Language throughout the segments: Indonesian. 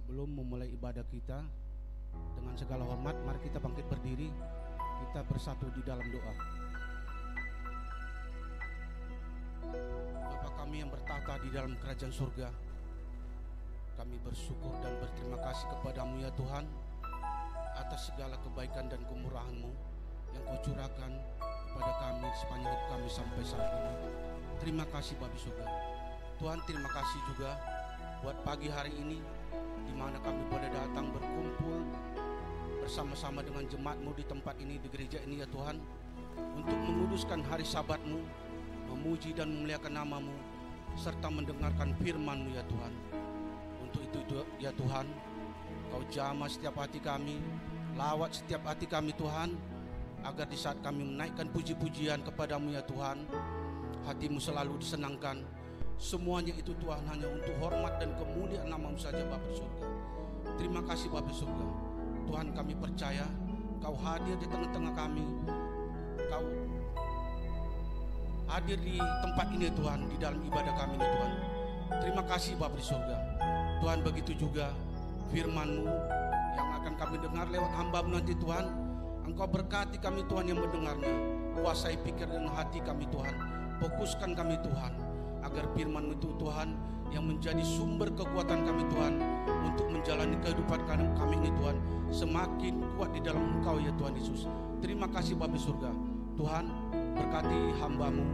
Sebelum memulai ibadah kita, dengan segala hormat, mari kita bangkit berdiri. Kita bersatu di dalam doa. Bapa kami yang bertata di dalam kerajaan surga, kami bersyukur dan berterima kasih kepadamu ya Tuhan, atas segala kebaikan dan kemurahan-Mu yang Kau curahkan kepada kami sepanjang hidup kami sampai saat ini. Terima kasih Bapa surga. Tuhan, terima kasih juga buat pagi hari ini, di mana kami boleh datang berkumpul bersama-sama dengan jemaat-Mu di tempat ini, di gereja ini ya Tuhan, untuk menguduskan hari Sabat-Mu, memuji dan memuliakan nama-Mu, serta mendengarkan firman-Mu ya Tuhan. Untuk itu ya Tuhan, Kau jamah setiap hati kami, lawat setiap hati kami Tuhan, agar di saat kami menaikkan puji-pujian kepadamu ya Tuhan, hatimu selalu disenangkan. Semuanya itu Tuhan hanya untuk hormat dan kemuliaan nama-Mu saja Bapa surga. Terima kasih Bapa surga. Tuhan, kami percaya Kau hadir di tengah-tengah kami, Kau hadir di tempat ini Tuhan, di dalam ibadah kami ini Tuhan. Terima kasih Bapa di surga. Tuhan, begitu juga firman-Mu yang akan kami dengar lewat hamba-Mu nanti Tuhan. Engkau berkati kami Tuhan yang mendengarnya, kuasai pikir dan hati kami Tuhan, fokuskan kami Tuhan, agar firman-Mu itu Tuhan yang menjadi sumber kekuatan kami Tuhan untuk menjalani kehidupan kami ini Tuhan, semakin kuat di dalam Engkau ya Tuhan Yesus. Terima kasih Bapa surga. Tuhan, berkati hamba-Mu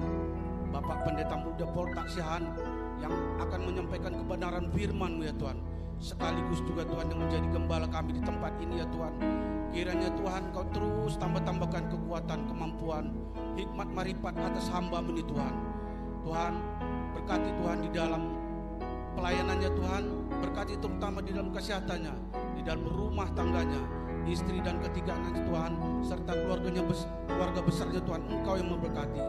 Bapak Pendeta Muda Poltak Sihan yang akan menyampaikan kebenaran firman-Mu ya Tuhan, sekaligus juga Tuhan yang menjadi gembala kami di tempat ini ya Tuhan. Kiranya Tuhan Kau terus tambahkan kekuatan, kemampuan, hikmat, marifat atas hamba-Mu ini Tuhan. Tuhan, berkati Tuhan di dalam pelayanannya Tuhan, berkati terutama di dalam kesehatannya, di dalam rumah tangganya, istri dan ketiga anaknya Tuhan, serta keluarga besarnya Tuhan. Engkau yang memberkati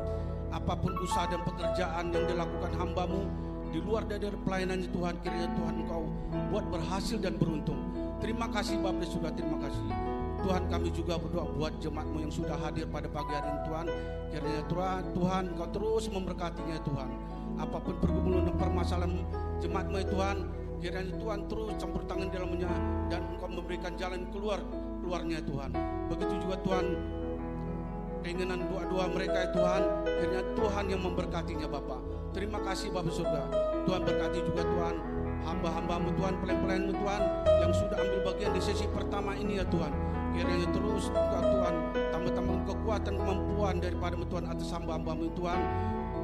apapun usaha dan pekerjaan yang dilakukan hamba-Mu di luar dari pelayanannya Tuhan. Kiranya Tuhan Engkau buat berhasil dan beruntung. Terima kasih Bapa surga, terima kasih Tuhan. Kami juga berdoa buat jemaat-Mu yang sudah hadir pada pagi hari ini Tuhan. Kiranya Tuhan Kau terus memberkatinya Tuhan. Apapun pergumulan dan permasalahan jemaat-Mu ya Tuhan, kiranya Tuhan terus campur tangan di dalamnya dan Engkau memberikan jalan keluarnya Tuhan. Begitu juga Tuhan keinginan doa-doa mereka ya Tuhan, kiranya Tuhan yang memberkatinya Bapa. Terima kasih Bapa surga. Tuhan, berkati juga Tuhan hamba-hamba-Mu Tuhan, pelayan-pelayan-Mu Tuhan yang sudah ambil bagian di sesi pertama ini ya Tuhan. Kiranya terus juga Tuhan tambah-tambah kekuatan, kemampuan daripada-Mu Tuhan atas hamba-hamba-Mu Tuhan,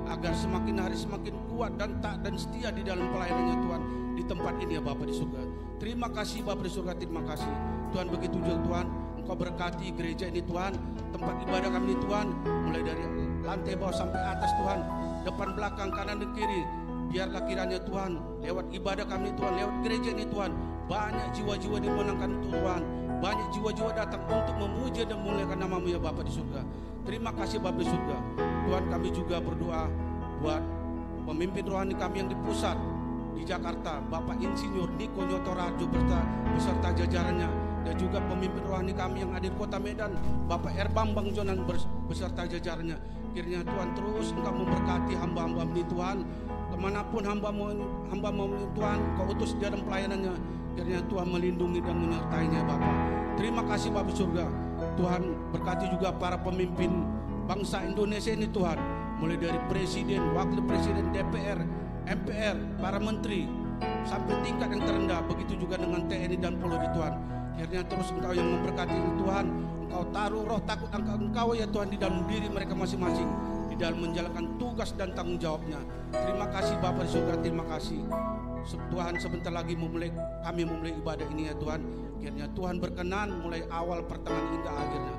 agar semakin hari semakin kuat dan taat dan setia di dalam pelayanannya Tuhan di tempat ini ya Bapa di surga. Terima kasih Bapa di surga, terima kasih Tuhan. Begitu juga Tuhan Engkau berkati gereja ini Tuhan, tempat ibadah kami ini Tuhan, mulai dari lantai bawah sampai atas Tuhan, depan belakang kanan dan kiri. Biarlah kiranya Tuhan lewat ibadah kami Tuhan, lewat gereja ini Tuhan, banyak jiwa-jiwa dimenangkan untuk Tuhan, banyak jiwa-jiwa datang untuk memuji dan memuliakan nama-Mu ya Bapa di surga. Terima kasih Bapa di surga. Tuhan, kami juga berdoa buat pemimpin rohani kami yang di pusat di Jakarta, Bapak Insinyur Niko Nyotorarjo beserta jajarannya, dan juga pemimpin rohani kami yang ada di Kota Medan, Bapak Bambang Jonan beserta jajarannya. Kiranya Tuhan terus Engkau memberkati hamba-hamba-Mu ini Tuhan, kemanapun hamba-Mu Tuhan Kau utus di dalam pelayanannya. Kiranya Tuhan melindungi dan menyertainya Bapa. Terima kasih Bapa surga. Tuhan, berkati juga para pemimpin bangsa Indonesia ini Tuhan, mulai dari presiden, wakil presiden, DPR, MPR, para menteri, sampai tingkat yang terendah. Begitu juga dengan TNI dan Polri Tuhan. Kiranya terus Engkau yang memberkati Tuhan. Engkau taruh roh takut Engkau ya Tuhan di dalam diri mereka masing-masing, di dalam menjalankan tugas dan tanggung jawabnya. Terima kasih Bapa di surga, terima kasih Tuhan. Sebentar lagi kami memulai ibadah ini ya Tuhan. Kiranya Tuhan berkenan mulai awal, pertengahan hingga akhirnya.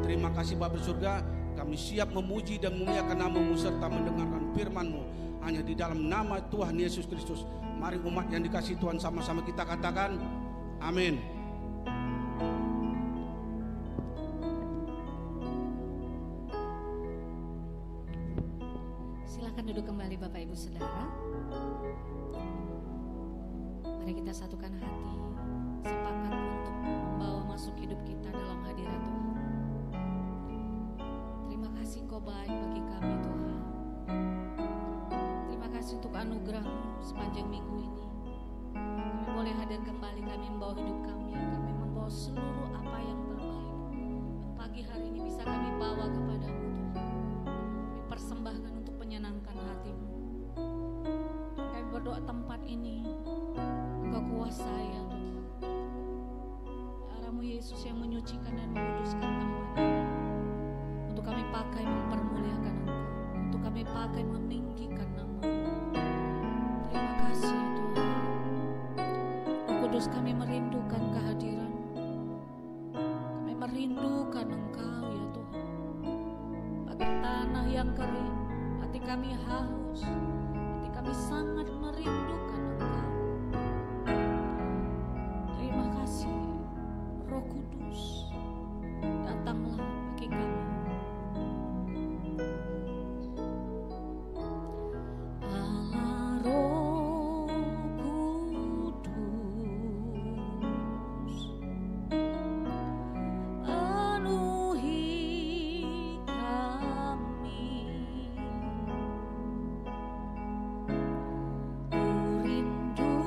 Terima kasih Bapa di surga. Kami siap memuji dan memuliakan nama-Mu serta mendengarkan firman-Mu hanya di dalam nama Tuhan Yesus Kristus. Mari umat yang dikasihi Tuhan sama-sama kita katakan amin. Silakan duduk kembali Bapak Ibu Saudara. Mari kita satukan hati, sepakat untuk membawa masuk hidup kita dalam hadirat Tuhan. Terima kasih Engkau baik bagi kami Tuhan. Terima kasih untuk anugerah-Mu sepanjang minggu ini. Kami boleh boleh hadir kembali, kami membawa hidup kami membawa seluruh apa yang terbaik. Pagi hari ini bisa kami bawa kepadamu Tuhan. Kami persembahkan untuk menyenangkan hatimu. Kami berdoa tempat ini Engkau kuasai ya Tuhan. Darah-Mu Yesus yang menyucikan dan menguduskan tempat ini. Untuk kami pakai mempermuliakan Engkau, untuk kami pakai meninggikan nama-Mu. Terima kasih Tuhan. Roh Kudus, kami merindukan kehadiran. Kami merindukan Engkau ya Tuhan. Bagi tanah yang kering, hati kami haus, hati kami sangat merindukan Engkau. Terima kasih Roh Kudus, datanglah bagi kami. Allah Roh Kudus, penuhi kami. Ku rindu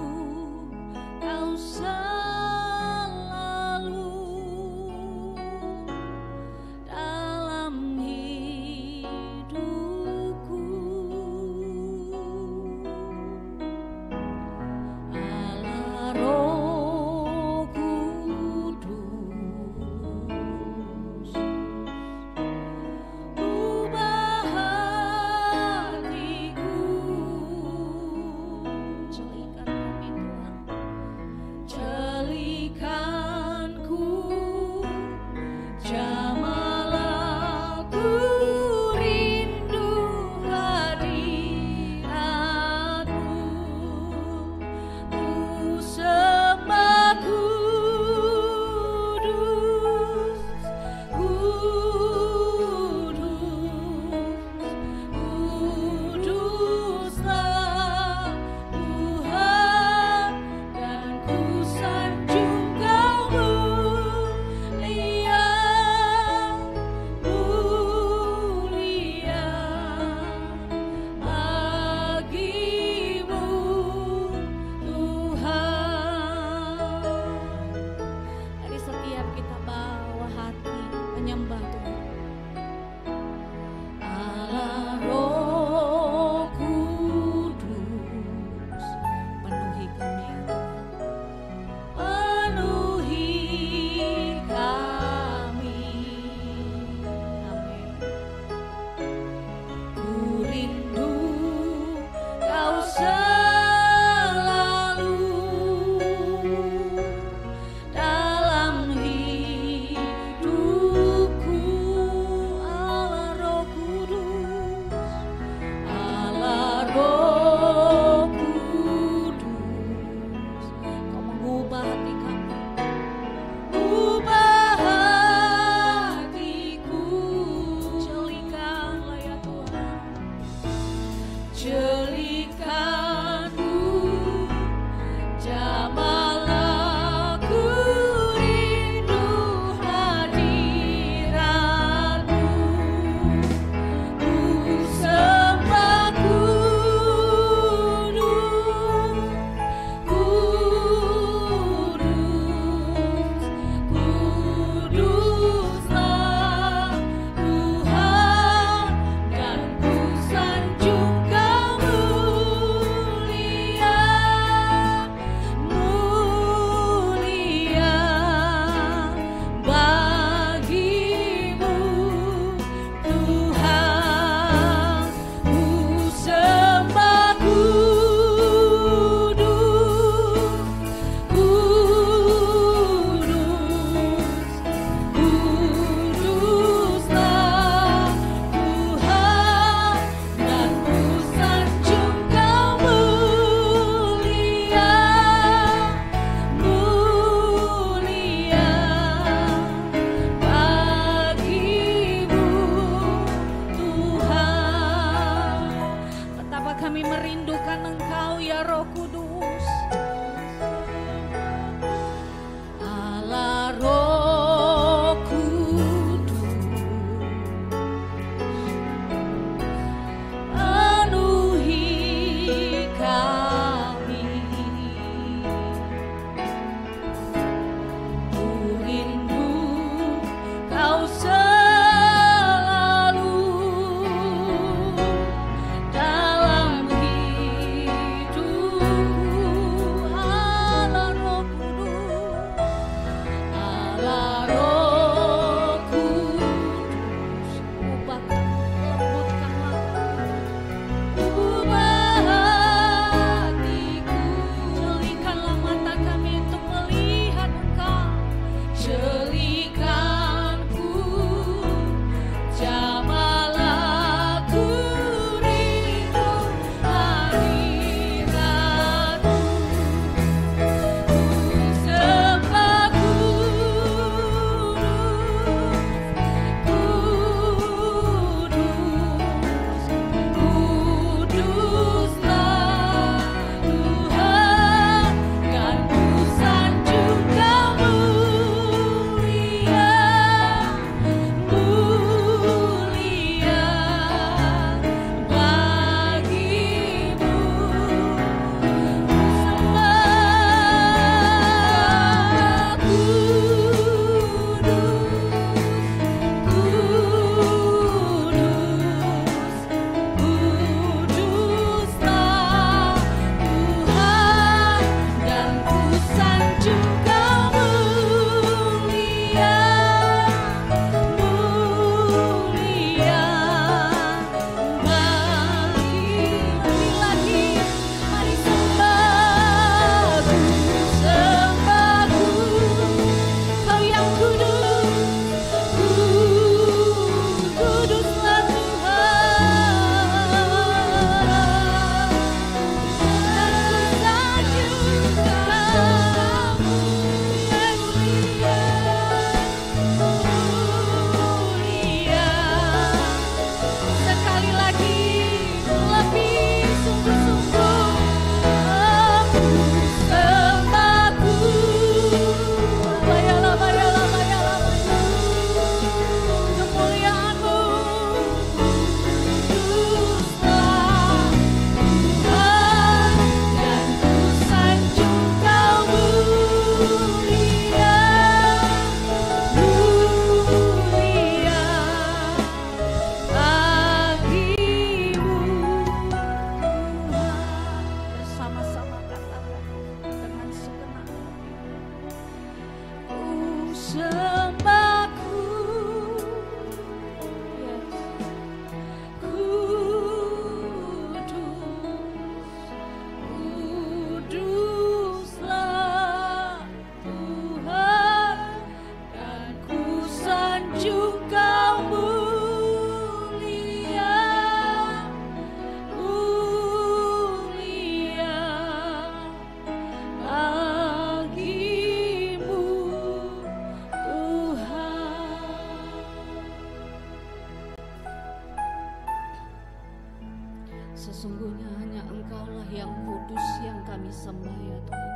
Sesungguhnya hanya Engkaulah yang kudus yang kami sembah ya Tuhan.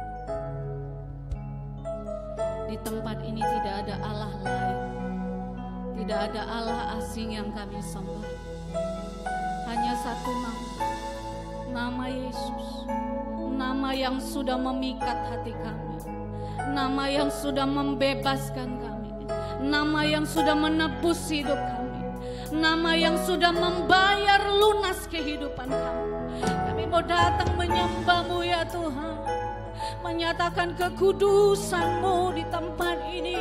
Di tempat ini tidak ada Allah lain, tidak ada Allah asing yang kami sembah. Hanya satu nama, nama Yesus, nama yang sudah memikat hati kami, nama yang sudah membebaskan kami, nama yang sudah menebus hidup kami, nama yang sudah membayar lunas kehidupan kami. Kami mau datang menyembah-Mu ya Tuhan, menyatakan kekudusan-Mu di tempat ini.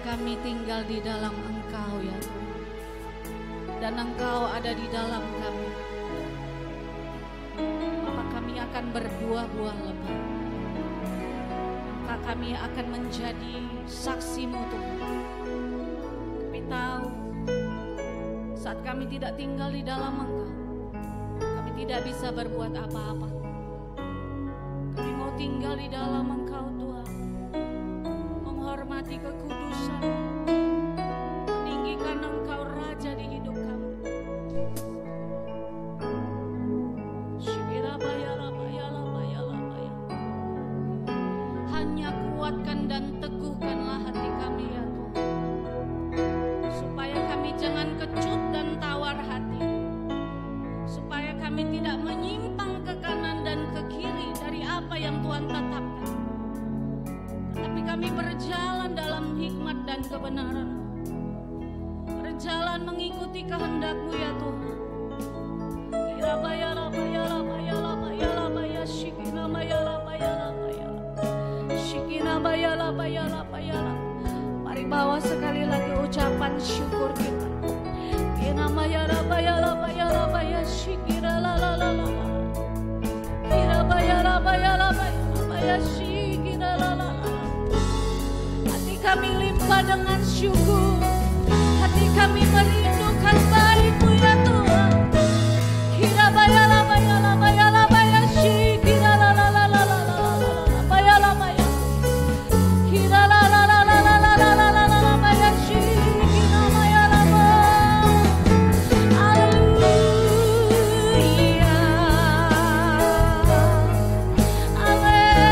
Kami tinggal di dalam Engkau ya Tuhan, dan Engkau ada di dalam kami, maka kami akan berbuah-buah lebat, maka kami akan menjadi saksi-Mu Tuhan. Kami tahu saat kami tidak tinggal di dalam Engkau, kami tidak bisa berbuat apa-apa. Kami mau tinggal di dalam Engkau Tuhan, menghormati kekudusan, meninggikan Engkau Raja di hidup kami. Hanya kuatkan dan teguhkanlah hati kami ya Tuhan, supaya kami jangan kecut dan tawar hati, supaya kami tidak menyimpang ke kanan dan ke kiri dari apa yang Tuhan tetapkan, tetapi kami berjalan dalam hikmat dan kebenaran, berjalan mengikuti kehendak-Mu ya Tuhan. Mari bawa sekali lagi ucapan syukur kita. Hati kami limpah dengan syukur, hati kami merindukan baik-Mu ya Tuhan. Amen.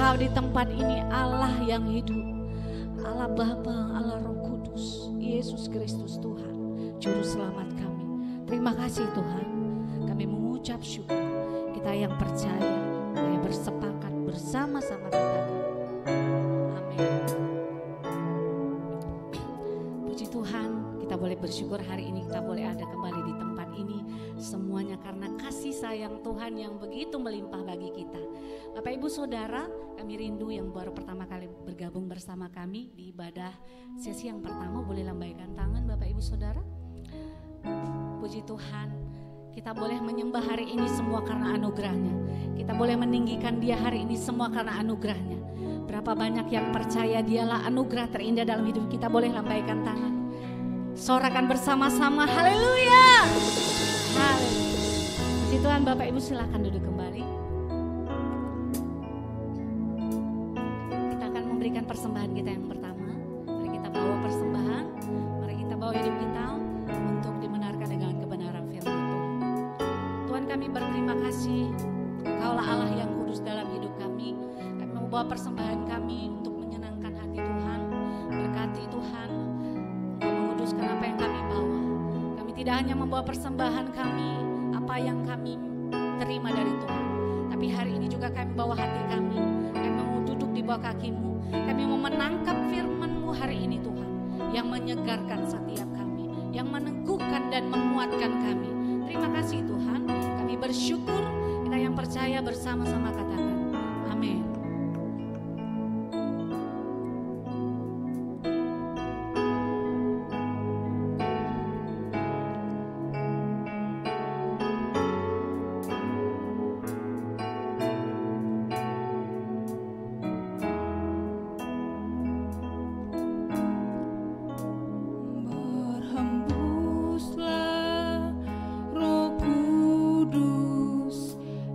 Allah di tempat ini, Allah yang hidup, Allah Bapa, Allah Roh Kudus, Yesus Kristus Tuhan, Juru Selamat kami. Terima kasih Tuhan, kami mengucap syukur. Kita yang percaya, kita yang bersepakat bersama-sama katakan amin. Puji Tuhan, kita boleh bersyukur hari ini kita boleh ada kembali di tempat ini. Semuanya karena kasih sayang Tuhan yang begitu melimpah bagi kita. Bapak Ibu Saudara, kami rindu yang baru pertama kali bergabung bersama kami di ibadah sesi yang pertama, boleh lambaikan tangan Bapak Ibu Saudara. Puji Tuhan, kita boleh menyembah hari ini semua karena anugerahnya. Kita boleh meninggikan Dia hari ini semua karena anugerahnya. Berapa banyak yang percaya Dialah anugerah terindah dalam hidup kita, boleh lambaikan tangan. Sorakan bersama-sama, haleluya. Haleluya. Puji Tuhan, Bapak Ibu silakan duduk kembali. Kita akan memberikan persembahan kita yang pertama. Mari kita bawa persembahan, mari kita bawa hidup kita untuk dibenarkan dengan kebenaran firman Tuhan. Tuhan, kami berterima kasih, Engkaulah Allah yang kudus dalam hidup kami. Kami membawa persembahan kami untuk menyenangkan hati Tuhan. Berkati Tuhan, Engkau menguduskan apa yang kami bawa. Kami tidak hanya membawa persembahan kami, apa yang kami terima dari Tuhan, tapi hari ini juga kami bawa hati kami. Kami mau duduk di bawah kaki-Mu. Kami mau menangkap firman-Mu hari ini Tuhan, yang menyegarkan setiap kami, yang meneguhkan dan menguatkan kami. Terima kasih Tuhan, kami bersyukur. Kita yang percaya bersama-sama katakan amin.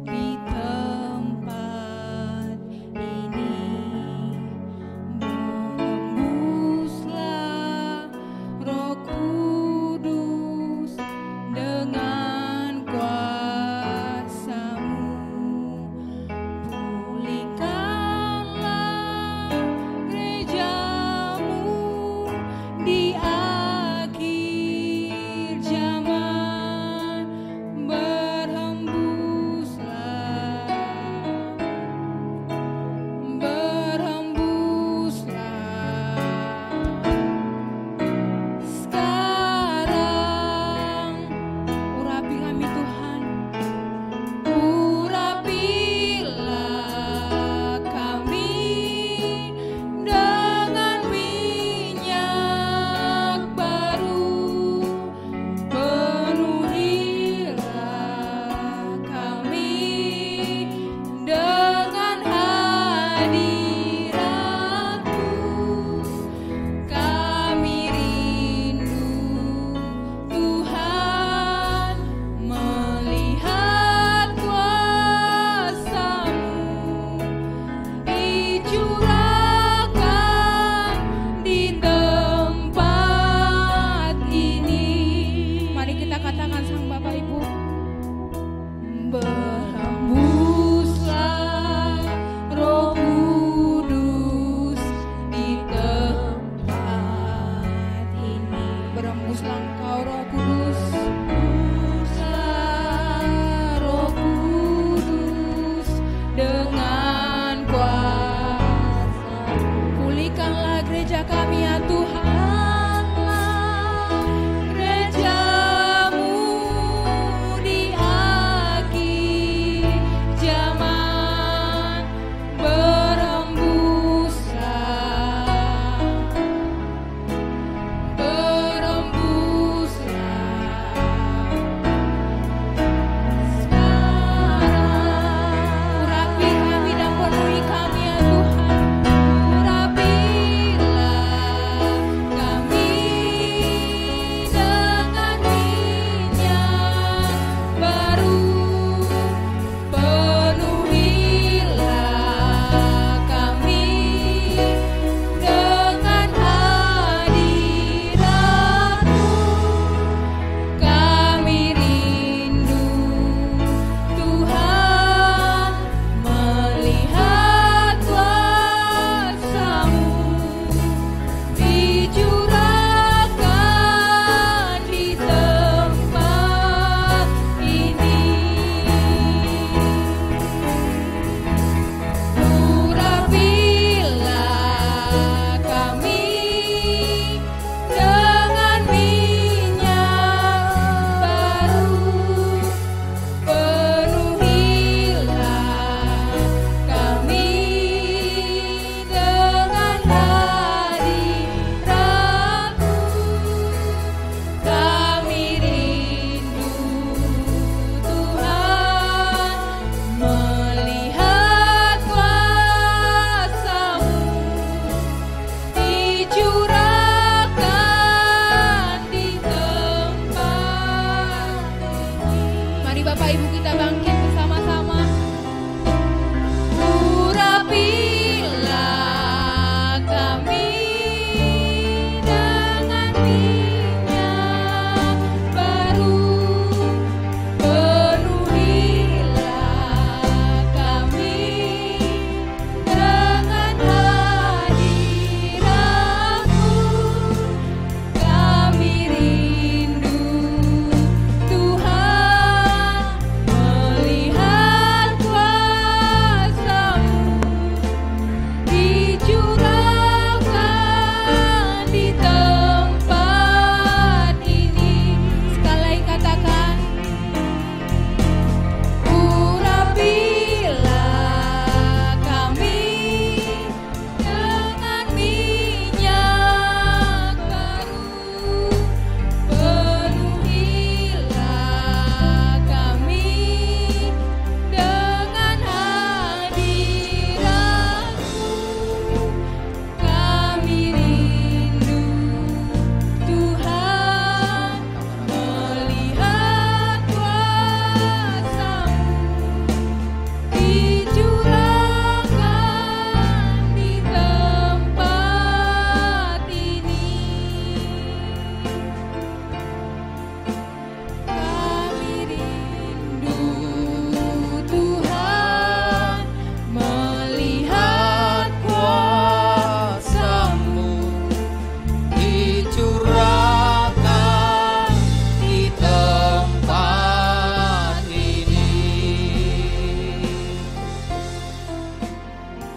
Di tempat Bapak Ibu kita bangkit bersama-sama. Urapilah kami dengan minyak baru, penuhilah kami dengan hadirat-Mu. Kami rindu Tuhan melihat kuasa-Mu dicurahkan di tempat ini. Sekali lagi katakan, urapilah kami dengan minyak baru, penuhilah kami dengan hadirat-Mu. Kami rindu Tuhan melihat kuasa-Mu dicurahkan di tempat ini. Kami rindu Tuhan melihat kuasa-Mu dicurahkan di tempat ini.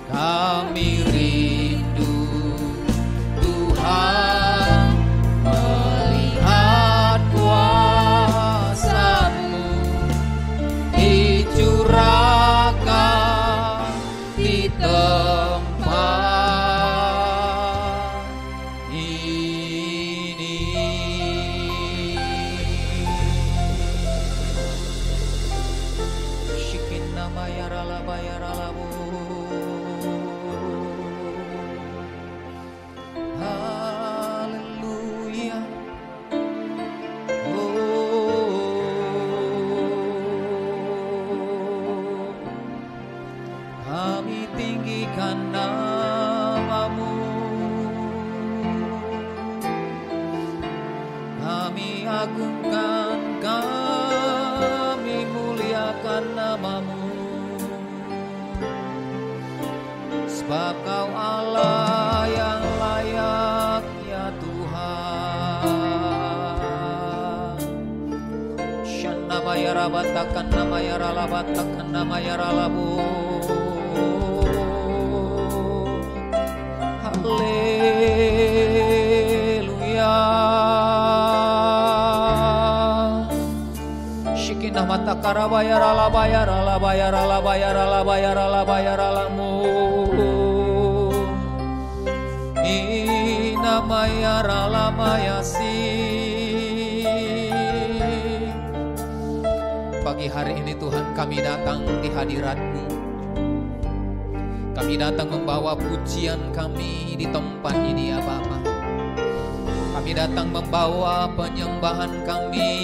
Kami rindu Tuhan melihat kuasa-Mu dicurahkan di tempat ini. Shikinna mayarala bayaralabu. Haleluya. Kami tinggikan nama-Mu, kami agungkan, kami muliakan nama-Mu, sebab Kau Allah yang layak ya Tuhan. Shanna mayara batakan nama yara labatakan nama yara labu. Haleluya. Shikinah mata karabayara labayara labayara labayara labayara labayara lamu. Ina mayara lamayasi. Pagi hari ini Tuhan kami datang di hadirat-Mu. Kami datang membawa pujian kami di tempat ini ya Bapa. Kami datang membawa penyembahan kami.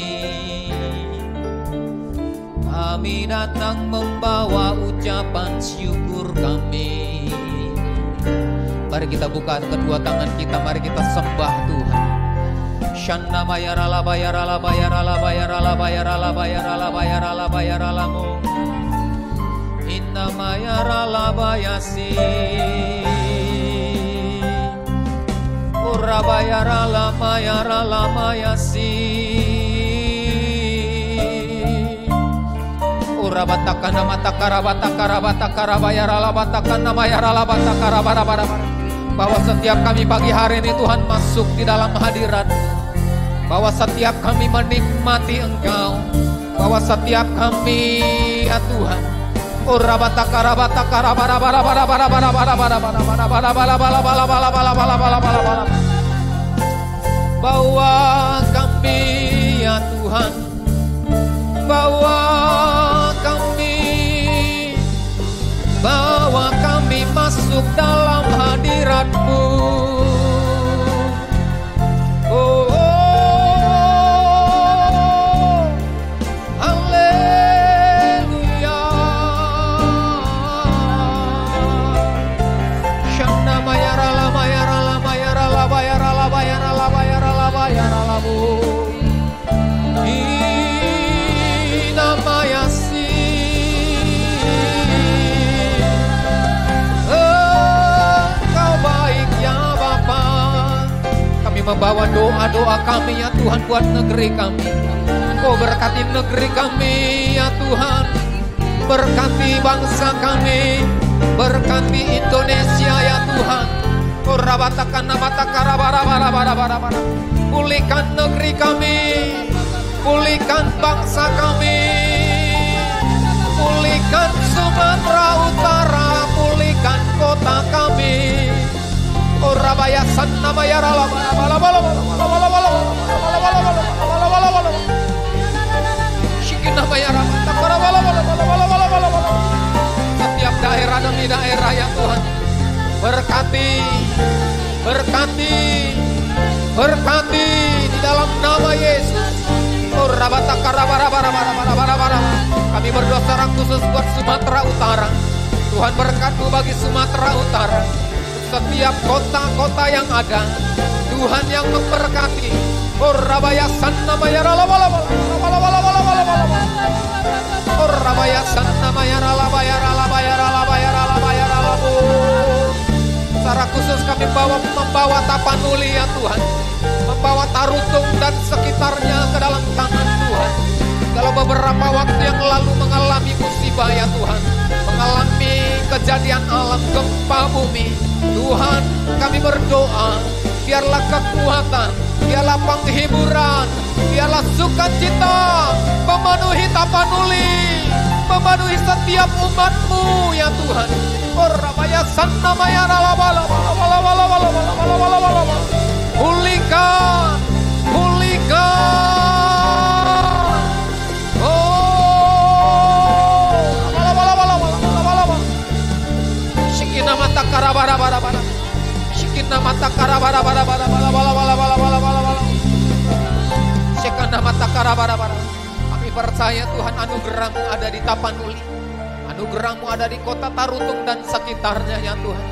Kami datang membawa ucapan syukur kami. Mari kita buka kedua tangan kita, mari kita sembah Tuhan. Shanna bayara la bayara la bayara la bayara la bayara la bayara la bayara la bayara la mu. Inna mayara la bayasi. Ura bayara la mayasi. Ura batakan nama takara bayara la batakan nama yara la batakara bara. Bahwa setiap kami pagi hari ini Tuhan masuk di dalam hadirat. Bahwa setiap kami menikmati Engkau. Bahwa setiap kami ya Tuhan. Bahwa kami ya Tuhan. Bahwa kami masuk dalam hadirat-Mu. Oh, haleluya. membawa doa-doa kami ya Tuhan buat negeri kami. Oh berkati negeri kami ya Tuhan. Berkati bangsa kami. Berkati Indonesia ya Tuhan. Oh rabatakan namataka bara. Pulihkan negeri kami. Pulihkan bangsa kami. Pulihkan Sumatera Utara. Pulihkan kota kami. Orabaya sanna mayara la bala bala bala. Shikina mayara takara bala bala. Setiap daerah demi daerah ya Tuhan. Berkati di dalam nama Yesus. Orabata karabara. Kami berdoa secara khusus buat Sumatera Utara. Tuhan berkat-Mu bagi Sumatera Utara. Setiap kota-kota yang ada, Tuhan yang memberkati. Orabaya sanna mayara la bala bala. Orabaya sanna mayara la bayara la. Secara khusus kami membawa Tapanuli ya Tuhan. Membawa Tarutung dan sekitarnya ke dalam tangan Tuhan. Kalau beberapa waktu yang lalu mengalami musibah ya Tuhan, mengalami kejadian alam gempa bumi, Tuhan kami berdoa, biarlah kekuatan, biarlah penghiburan, biarlah sukacita memenuhi Tapanuli, memenuhi setiap umat-Mu ya Tuhan. Orabaya sanna mayara la bala. Pulihkan. Shikina mata karabara. Shikina mata karabara. Shikina mata karabara. Kami percaya Tuhan anugerah-Mu ada di Tapanuli. Anugerah-Mu ada di kota Tarutung dan sekitarnya ya Tuhan.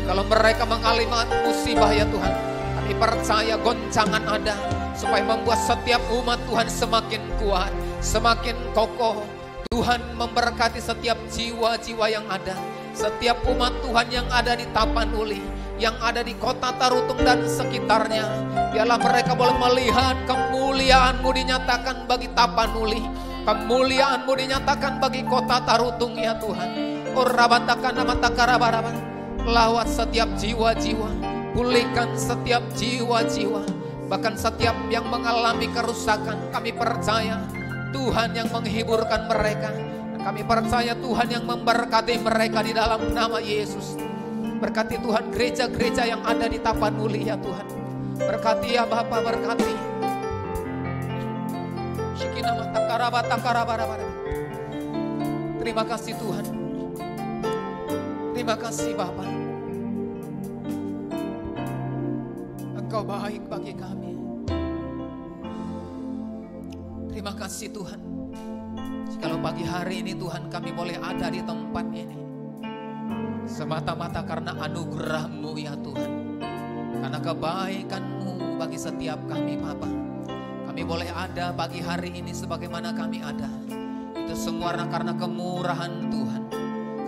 Kalau mereka mengalami musibah ya Tuhan, kami percaya goncangan ada supaya membuat setiap umat Tuhan semakin kuat, semakin kokoh. Tuhan memberkati setiap jiwa-jiwa yang ada, setiap umat Tuhan yang ada di Tapanuli, yang ada di kota Tarutung dan sekitarnya. Biarlah mereka boleh melihat kemuliaan-Mu dinyatakan bagi Tapanuli, kemuliaan-Mu dinyatakan bagi kota Tarutung ya Tuhan. Orabatakan namataka. Lawat setiap jiwa-jiwa, pulihkan setiap jiwa-jiwa, bahkan setiap yang mengalami kerusakan. Kami percaya Tuhan yang menghiburkan mereka. Kami percaya Tuhan yang memberkati mereka di dalam nama Yesus. Berkati Tuhan gereja-gereja yang ada di Tapanuli ya Tuhan. Berkati ya Bapa, berkati. Shikina mata karabata. Terima kasih Tuhan. Terima kasih Bapa. Engkau baik bagi kami. Terima kasih Tuhan. Jikalau pagi hari ini Tuhan kami boleh ada di tempat ini, semata-mata karena anugerah-Mu ya Tuhan. Karena kebaikan-Mu bagi setiap kami Bapa. Kami boleh ada pagi hari ini sebagaimana kami ada. Itu semua karena kemurahan Tuhan.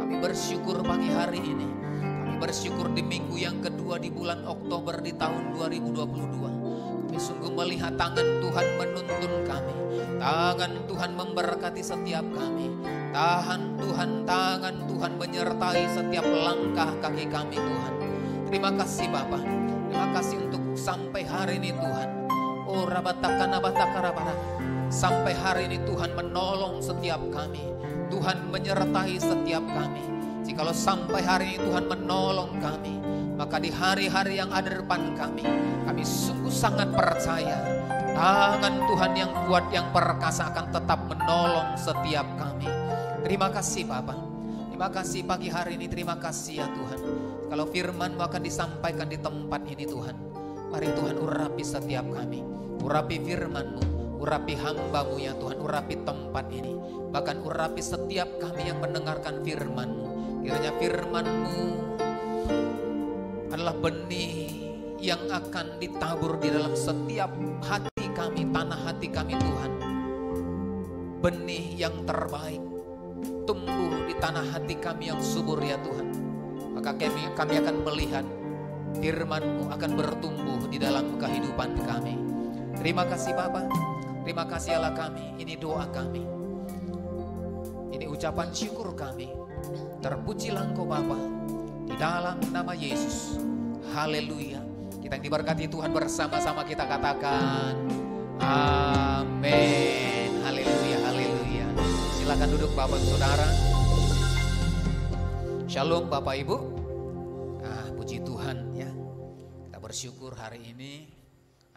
Kami bersyukur pagi hari ini. Kami bersyukur di minggu yang kedua di bulan Oktober di tahun 2022. Kami sungguh melihat tangan Tuhan menuntun kami. Tangan Tuhan memberkati setiap kami. Tangan Tuhan menyertai setiap langkah kaki kami Tuhan. Terima kasih Bapa. Terima kasih untuk sampai hari ini Tuhan. Oh rabatakanabatakara. Sampai hari ini Tuhan menolong setiap kami. Tuhan menyertai setiap kami. Jikalau sampai hari ini Tuhan menolong kami, maka di hari-hari yang ada depan kami sungguh sangat percaya tangan Tuhan yang kuat yang perkasa akan tetap menolong setiap kami. Terima kasih Bapa. Terima kasih pagi hari ini. Terima kasih ya Tuhan. Kalau firman-Mu akan disampaikan di tempat ini Tuhan, mari Tuhan urapi setiap kami. Urapi firman-Mu, urapi hamba-Mu ya Tuhan, urapi tempat ini. Bahkan urapi setiap kami yang mendengarkan firman-Mu. Kiranya firman-Mu adalah benih yang akan ditabur di dalam setiap hati kami, tanah hati kami Tuhan. Benih yang terbaik tumbuh di tanah hati kami yang subur ya Tuhan. Maka kami akan melihat firman-Mu akan bertumbuh di dalam kehidupan kami. Terima kasih Bapa, terima kasih Allah kami. Ini doa kami, ini ucapan syukur kami. Terpujilah Engkau Bapa, di dalam nama Yesus. Haleluya. Kita yang diberkati Tuhan, bersama-sama kita katakan amin. Haleluya, haleluya. Silakan duduk Bapak Saudara. Shalom Bapak Ibu. Puji Tuhan ya. Kita bersyukur hari ini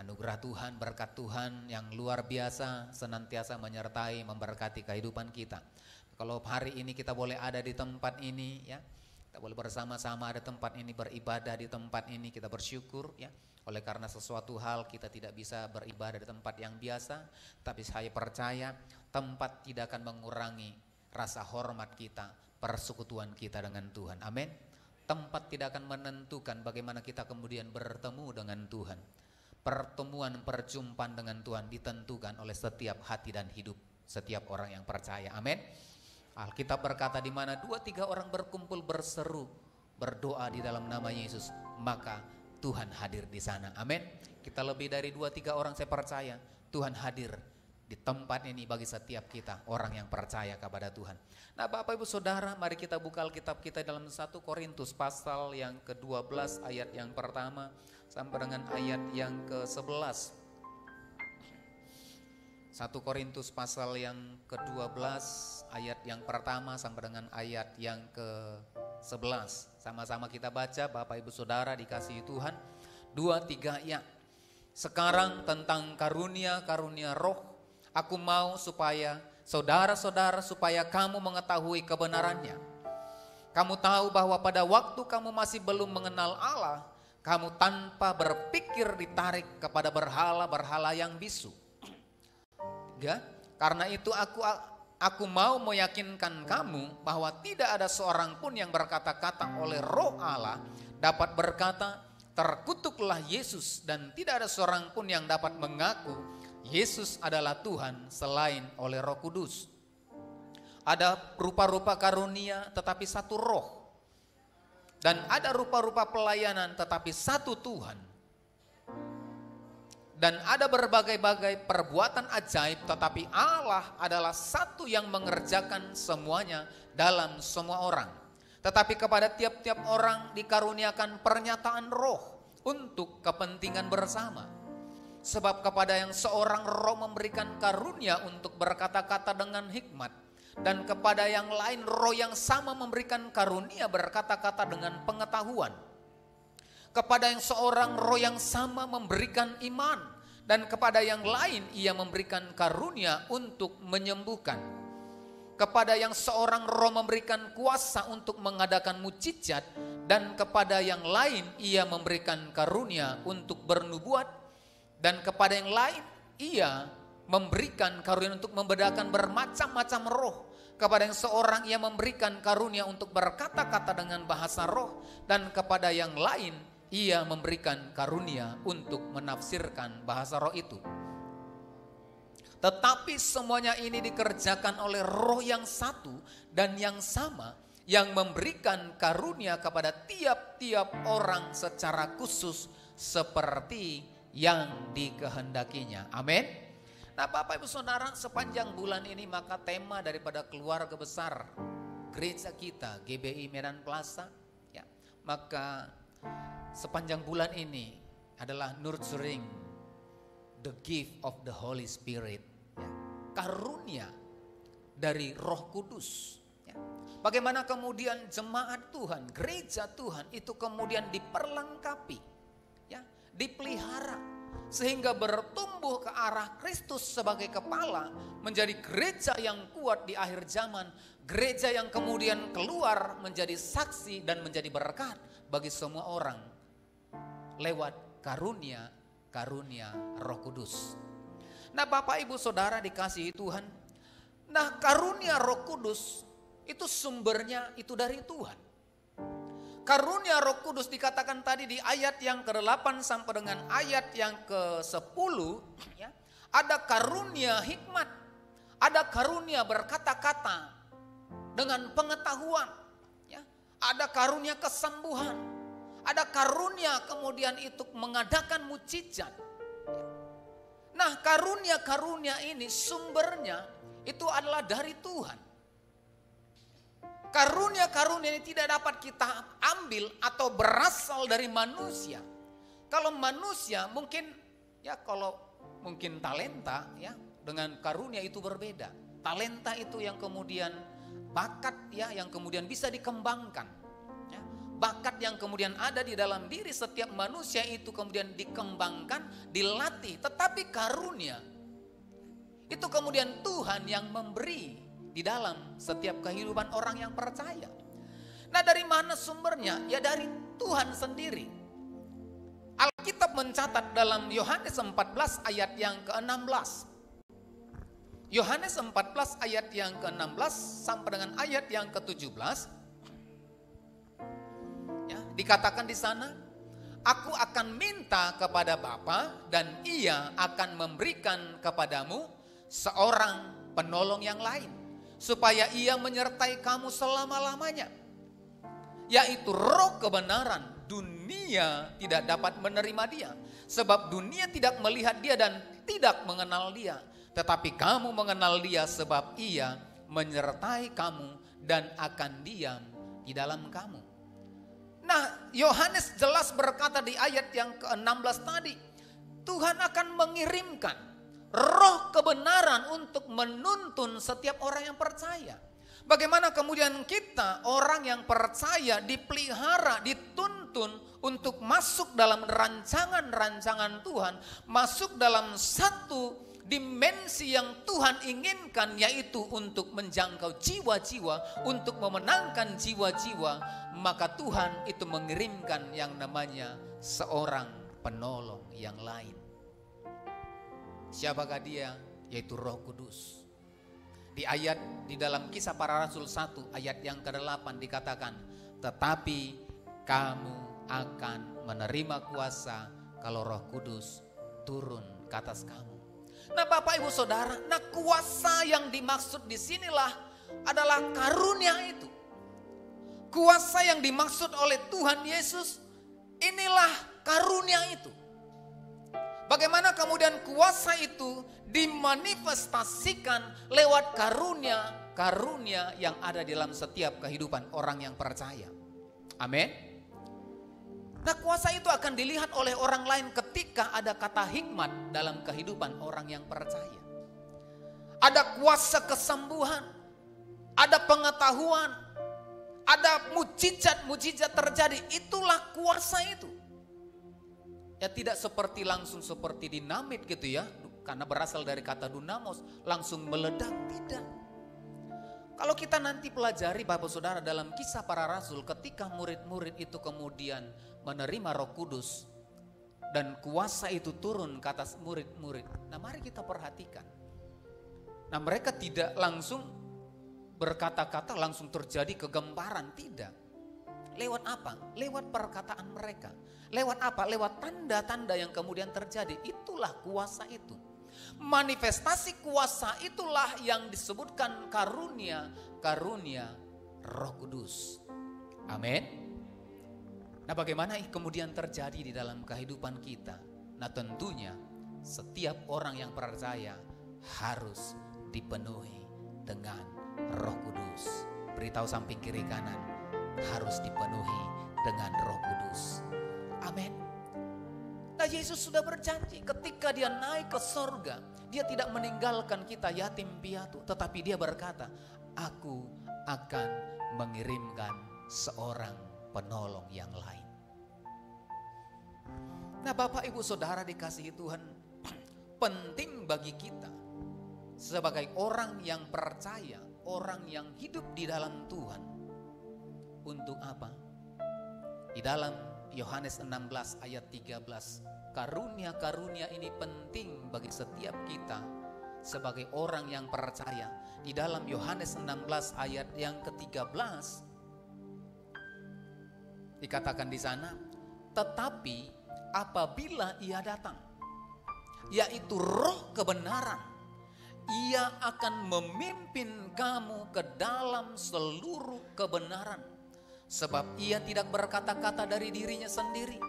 anugerah Tuhan, berkat Tuhan yang luar biasa senantiasa menyertai, memberkati kehidupan kita. Kalau hari ini kita boleh ada di tempat ini ya, kita boleh bersama-sama ada tempat ini, beribadah di tempat ini, kita bersyukur ya. Oleh karena sesuatu hal kita tidak bisa beribadah di tempat yang biasa, tapi saya percaya tempat tidak akan mengurangi rasa hormat kita, persekutuan kita dengan Tuhan. Amin. Tempat tidak akan menentukan bagaimana kita kemudian bertemu dengan Tuhan. Pertemuan, perjumpaan dengan Tuhan ditentukan oleh setiap hati dan hidup setiap orang yang percaya. Amin. Alkitab berkata, di mana 2-3 orang berkumpul berseru, berdoa di dalam nama Yesus, maka Tuhan hadir di sana. Amin. Kita lebih dari 2-3 orang, saya percaya Tuhan hadir di tempat ini bagi setiap kita, orang yang percaya kepada Tuhan. Nah Bapak Ibu Saudara, mari kita buka Alkitab kita dalam 1 Korintus pasal yang ke-12 ayat yang pertama sampai dengan ayat yang ke-11. 1 Korintus pasal yang ke-12 ayat yang pertama sampai dengan ayat yang ke-11. Sama-sama kita baca Bapak Ibu Saudara dikasihi Tuhan. 2-3 ya. Sekarang tentang karunia-karunia roh, aku mau supaya saudara-saudara, supaya kamu mengetahui kebenarannya. Kamu tahu bahwa pada waktu kamu masih belum mengenal Allah, kamu tanpa berpikir ditarik kepada berhala-berhala yang bisu. Ya, karena itu aku mau meyakinkan kamu bahwa tidak ada seorang pun yang berkata-kata oleh Roh Allah dapat berkata, terkutuklah Yesus, dan tidak ada seorang pun yang dapat mengaku Yesus adalah Tuhan selain oleh Roh Kudus. Ada rupa-rupa karunia tetapi satu roh. Dan ada rupa-rupa pelayanan tetapi satu Tuhan. Dan ada berbagai-bagai perbuatan ajaib tetapi Allah adalah satu yang mengerjakan semuanya dalam semua orang. Tetapi kepada tiap-tiap orang dikaruniakan pernyataan roh untuk kepentingan bersama. Sebab kepada yang seorang roh memberikan karunia untuk berkata-kata dengan hikmat, dan kepada yang lain roh yang sama memberikan karunia berkata-kata dengan pengetahuan. Kepada yang seorang roh yang sama memberikan iman, dan kepada yang lain ia memberikan karunia untuk menyembuhkan. Kepada yang seorang roh memberikan kuasa untuk mengadakan mukjizat, dan kepada yang lain ia memberikan karunia untuk bernubuat. Dan kepada yang lain ia memberikan karunia untuk membedakan bermacam-macam roh. Kepada yang seorang ia memberikan karunia untuk berkata-kata dengan bahasa roh. Dan kepada yang lain ia memberikan karunia untuk menafsirkan bahasa roh itu. Tetapi semuanya ini dikerjakan oleh roh yang satu dan yang sama, yang memberikan karunia kepada tiap-tiap orang secara khusus seperti yang dikehendakinya. Amin. Nah Bapak Ibu Saudara, sepanjang bulan ini maka tema daripada keluarga besar gereja kita GBI Medan Plaza ya, maka sepanjang bulan ini adalah nurturing the gift of the Holy Spirit ya, karunia dari Roh Kudus ya. Bagaimana kemudian jemaat Tuhan, gereja Tuhan itu kemudian diperlengkapi ya, dipelihara sehingga bertumbuh ke arah Kristus sebagai kepala, menjadi gereja yang kuat di akhir zaman, gereja yang kemudian keluar menjadi saksi dan menjadi berkat bagi semua orang lewat karunia Roh Kudus. Nah Bapak Ibu Saudara dikasihi Tuhan, nah karunia Roh Kudus itu sumbernya itu dari Tuhan. Karunia Roh Kudus dikatakan tadi di ayat yang ke-8 sampai dengan ayat yang ke-10 ya, ada karunia hikmat, ada karunia berkata-kata dengan pengetahuan ya, ada karunia kesembuhan, Ada karunia kemudian itu mengadakan mukjizat. Nah, karunia-karunia ini sumbernya itu adalah dari Tuhan. Karunia-karunia ini tidak dapat kita ambil atau berasal dari manusia. Kalau manusia mungkin talenta ya, dengan karunia itu berbeda. Talenta itu yang kemudian bakat ya, yang kemudian bisa dikembangkan. Bakat yang kemudian ada di dalam diri setiap manusia itu kemudian dikembangkan, dilatih. Tetapi karunia itu kemudian Tuhan yang memberi di dalam setiap kehidupan orang yang percaya. Nah, dari mana sumbernya? Ya dari Tuhan sendiri. Alkitab mencatat dalam Yohanes 14 ayat yang ke-16. Yohanes 14 ayat yang ke-16 sampai dengan ayat yang ke-17. Dikatakan di sana, aku akan minta kepada Bapa dan Ia akan memberikan kepadamu seorang penolong yang lain, supaya Ia menyertai kamu selama-lamanya, yaitu Roh kebenaran. Dunia tidak dapat menerima Dia, sebab dunia tidak melihat Dia dan tidak mengenal Dia. Tetapi kamu mengenal Dia, sebab Ia menyertai kamu dan akan diam di dalam kamu. Nah, Yohanes jelas berkata di ayat yang ke-16 tadi, Tuhan akan mengirimkan roh kebenaran untuk menuntun setiap orang yang percaya. Bagaimana kemudian kita, orang yang percaya, dipelihara, dituntun untuk masuk dalam rancangan-rancangan Tuhan, masuk dalam satu dimensi yang Tuhan inginkan, yaitu untuk menjangkau jiwa-jiwa, untuk memenangkan jiwa-jiwa. Maka Tuhan itu mengirimkan yang namanya seorang penolong yang lain. Siapakah dia? Yaitu Roh Kudus. Di dalam Kisah Para Rasul 1 ayat yang ke-8 dikatakan, tetapi kamu akan menerima kuasa kalau Roh Kudus turun ke atas kamu. Nah, Bapak Ibu Saudara, nah kuasa yang dimaksud di sinilah adalah karunia itu. Kuasa yang dimaksud oleh Tuhan Yesus, inilah karunia itu. Bagaimana kemudian kuasa itu dimanifestasikan lewat karunia yang ada dalam setiap kehidupan orang yang percaya. Amin. Nah, kuasa itu akan dilihat oleh orang lain ketika ada kata hikmat dalam kehidupan orang yang percaya. Ada kuasa kesembuhan, ada pengetahuan, ada mujizat-mujizat terjadi. Itulah kuasa itu. Ya, tidak langsung seperti dinamit gitu ya, karena berasal dari kata dunamos, langsung meledak, tidak. Kalau kita nanti pelajari Bapak Saudara dalam Kisah Para Rasul, ketika murid-murid itu kemudian menerima Roh Kudus dan kuasa itu turun ke atas murid-murid. Nah, mari kita perhatikan. Nah, mereka tidak langsung berkata-kata, langsung terjadi kegemparan, tidak. Lewat apa? Lewat perkataan mereka. Lewat apa? Lewat tanda-tanda yang kemudian terjadi. Itulah kuasa itu. Manifestasi kuasa itulah yang disebutkan karunia Roh Kudus. Amin. Nah, bagaimana kemudian terjadi di dalam kehidupan kita? Nah, tentunya setiap orang yang percaya harus dipenuhi dengan Roh Kudus. Beritahu samping kiri kanan, harus dipenuhi dengan Roh Kudus. Amin. Nah, Yesus sudah berjanji ketika dia naik ke sorga, dia tidak meninggalkan kita yatim piatu, tetapi dia berkata, aku akan mengirimkan seorang penolong yang lain. Nah, Bapak Ibu Saudara dikasihi Tuhan, penting bagi kita sebagai orang yang percaya, orang yang hidup di dalam Tuhan, untuk apa? Di dalam Yohanes 16 ayat 13, karunia-karunia ini penting bagi setiap kita sebagai orang yang percaya. Di dalam Yohanes 16 ayat yang ke-13 dikatakan di sana, tetapi apabila Ia datang, yaitu Roh kebenaran, Ia akan memimpin kamu ke dalam seluruh kebenaran. Sebab ia tidak berkata-kata dari dirinya sendiri,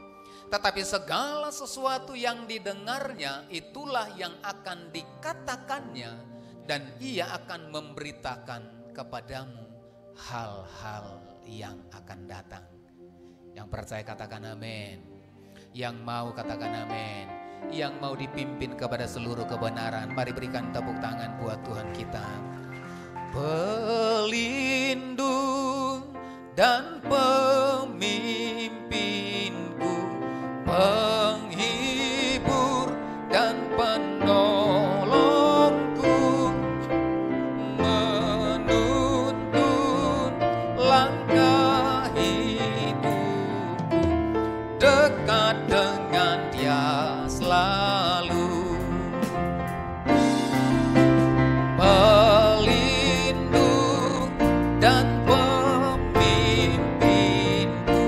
tetapi segala sesuatu yang didengarnya itulah yang akan dikatakannya, dan ia akan memberitakan kepadamu hal-hal yang akan datang. Yang percaya katakan amin. Yang mau katakan amin. Yang mau dipimpin kepada seluruh kebenaran, mari berikan tepuk tangan buat Tuhan kita. Pelindung dan pemimpinku, penghibur dan penolongku, menuntun langkah hidupku, dekat dengan Dia selalu. Pelindung dan pemimpinku,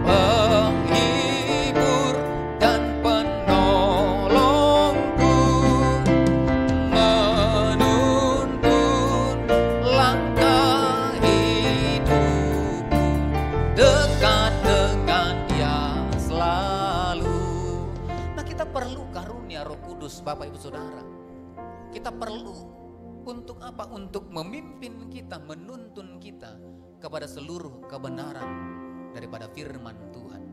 penghibur dan penolongku, menuntun langkah hidupku, dekat dengan Dia selalu. Nah, kita perlu karunia Roh Kudus, Bapak Ibu Saudara. Kita perlu untuk apa? Untuk memimpin kita, menuntun kita kepada seluruh kebenaran daripada firman Tuhan.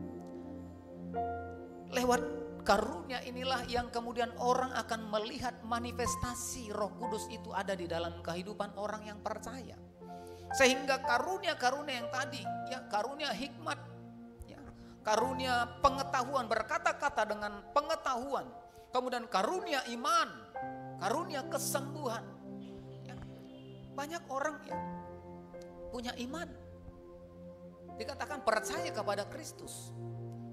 Lewat karunia inilah yang kemudian orang akan melihat manifestasi Roh Kudus itu ada di dalam kehidupan orang yang percaya. Sehingga karunia-karunia yang tadi, ya, karunia hikmat, ya, karunia pengetahuan, berkata-kata dengan pengetahuan, kemudian karunia iman, karunia kesembuhan. Ya, banyak orang yang punya iman, dikatakan percaya kepada Kristus.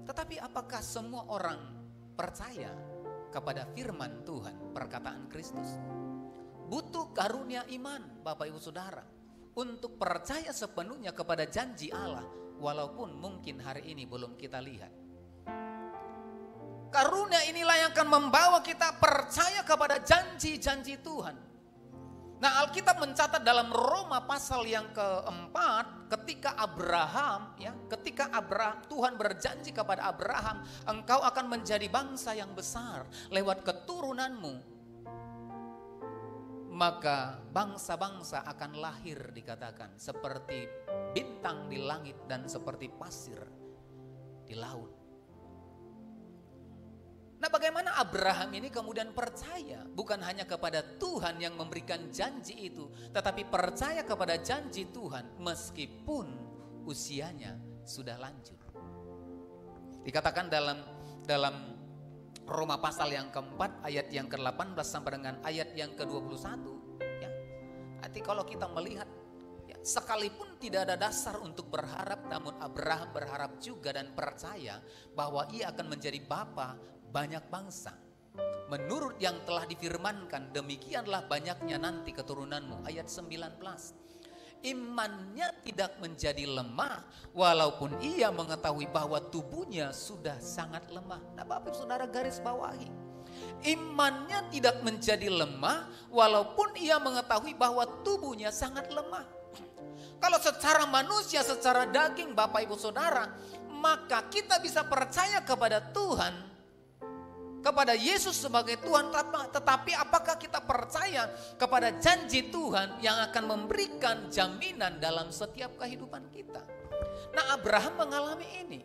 Tetapi apakah semua orang percaya kepada firman Tuhan, perkataan Kristus? Butuh karunia iman, Bapak Ibu Saudara, untuk percaya sepenuhnya kepada janji Allah, walaupun mungkin hari ini belum kita lihat. Karunia inilah yang akan membawa kita percaya kepada janji-janji Tuhan. Nah, Alkitab mencatat dalam Roma pasal yang keempat, ketika Abraham, ya, Tuhan berjanji kepada Abraham, engkau akan menjadi bangsa yang besar lewat keturunanmu, maka bangsa-bangsa akan lahir, dikatakan seperti bintang di langit dan seperti pasir di laut. Nah, bagaimana Abraham ini kemudian percaya bukan hanya kepada Tuhan yang memberikan janji itu, tetapi percaya kepada janji Tuhan meskipun usianya sudah lanjut. Dikatakan dalam Roma pasal yang keempat ayat yang ke-18 sampai dengan ayat yang ke-21, ya. Arti kalau kita melihat, ya, sekalipun tidak ada dasar untuk berharap, namun Abraham berharap juga dan percaya bahwa ia akan menjadi bapa banyak bangsa. Menurut yang telah difirmankan, demikianlah banyaknya nanti keturunanmu. Ayat 19. Imannya tidak menjadi lemah walaupun ia mengetahui bahwa tubuhnya sudah sangat lemah. Nah, Bapak Saudara garis bawahi. Imannya tidak menjadi lemah walaupun ia mengetahui bahwa tubuhnya sangat lemah. Kalau secara manusia, secara daging, Bapak Ibu Saudara, maka kita bisa percaya kepada Tuhan, kepada Yesus sebagai Tuhan, tetapi apakah kita percaya kepada janji Tuhan yang akan memberikan jaminan dalam setiap kehidupan kita? Nah, Abraham mengalami ini.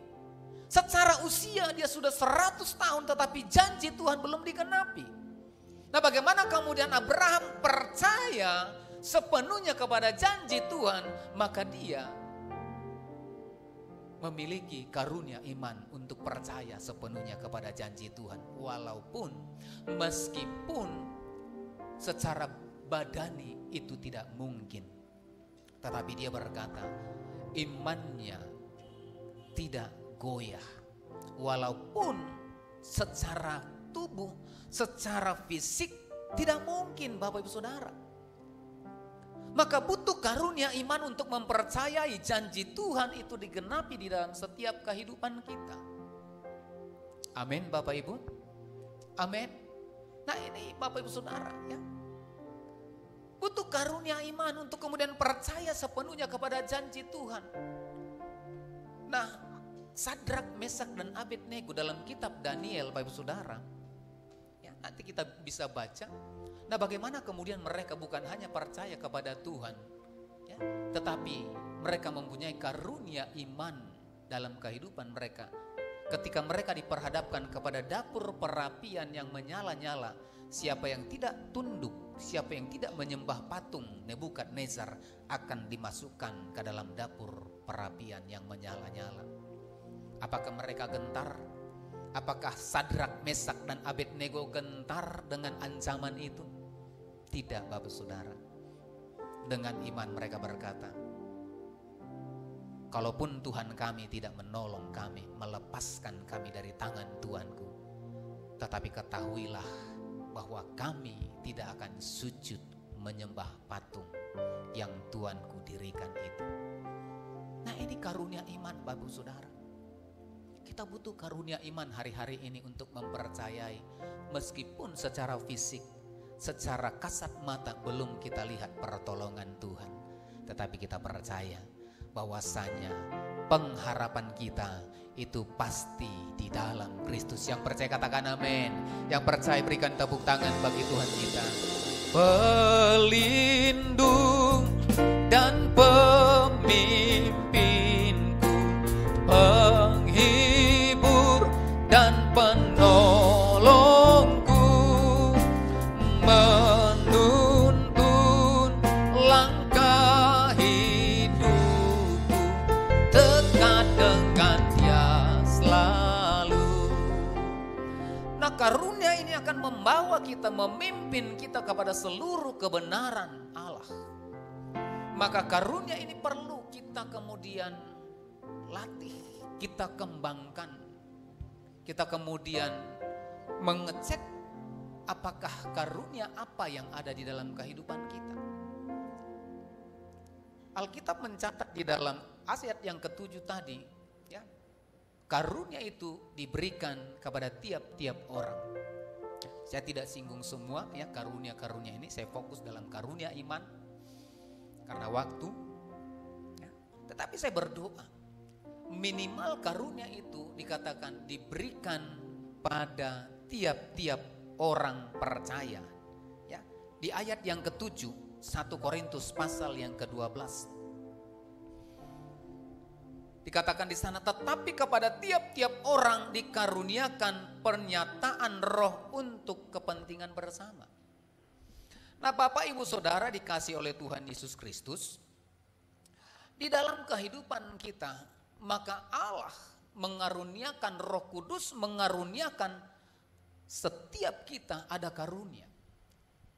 Secara usia dia sudah 100 tahun tetapi janji Tuhan belum digenapi. Nah, bagaimana kemudian Abraham percaya sepenuhnya kepada janji Tuhan? Maka dia memiliki karunia iman untuk percaya sepenuhnya kepada janji Tuhan. Walaupun meskipun secara badani itu tidak mungkin. Tetapi dia berkata imannya tidak goyah. Walaupun secara tubuh, secara fisik tidak mungkin, Bapak Ibu Saudara. Maka butuh karunia iman untuk mempercayai janji Tuhan itu digenapi di dalam setiap kehidupan kita. Amin, Bapak Ibu. Amin. Nah, ini Bapak Ibu Saudara, ya. Butuh karunia iman untuk kemudian percaya sepenuhnya kepada janji Tuhan. Nah, Sadrak, Mesak, dan Abednego dalam kitab Daniel, Bapak Ibu Saudara, ya, nanti kita bisa baca. Nah, bagaimana kemudian mereka bukan hanya percaya kepada Tuhan, ya, tetapi mereka mempunyai karunia iman dalam kehidupan mereka. Ketika mereka diperhadapkan kepada dapur perapian yang menyala-nyala, siapa yang tidak tunduk, siapa yang tidak menyembah patung Nebukadnezar akan dimasukkan ke dalam dapur perapian yang menyala-nyala. Apakah mereka gentar? Apakah Sadrak, Mesak, dan Abednego gentar dengan ancaman itu? Tidak, Bapak Saudara. Dengan iman mereka berkata, kalaupun Tuhan kami tidak menolong kami, melepaskan kami dari tangan Tuanku, tetapi ketahuilah bahwa kami tidak akan sujud menyembah patung yang Tuanku dirikan itu. Nah, ini karunia iman, Bapak Saudara. Kita butuh karunia iman hari-hari ini untuk mempercayai, meskipun secara fisik, secara kasat mata belum kita lihat pertolongan Tuhan, tetapi kita percaya bahwasanya pengharapan kita itu pasti di dalam Kristus. Yang percaya katakan amin. Yang percaya berikan tepuk tangan bagi Tuhan kita. Pelindung dan pemimpinku, penghibur dan penolongku, menuntun langkah hidupku, dekat dengan Dia selalu. Nah, karunia ini akan membawa kita, memimpin kita kepada seluruh kebenaran Allah. Maka karunia ini perlu kita kemudian latih, kita kembangkan. Kita kemudian mengecek apakah karunia apa yang ada di dalam kehidupan kita. Alkitab mencatat di dalam ayat yang ke-7 tadi, ya, karunia itu diberikan kepada tiap-tiap orang. Saya tidak singgung semua ya karunia-karunia ini, saya fokus dalam karunia iman karena waktu. Ya. Tetapi saya berdoa, minimal karunia itu dikatakan diberikan pada tiap-tiap orang percaya. Ya, di ayat yang ke-7, 1 Korintus pasal yang ke-12. Dikatakan di sana, tetapi kepada tiap-tiap orang dikaruniakan pernyataan roh untuk kepentingan bersama. Nah, Bapak Ibu Saudara dikasih oleh Tuhan Yesus Kristus, di dalam kehidupan kita, maka Allah mengaruniakan Roh Kudus, mengaruniakan setiap kita ada karunia.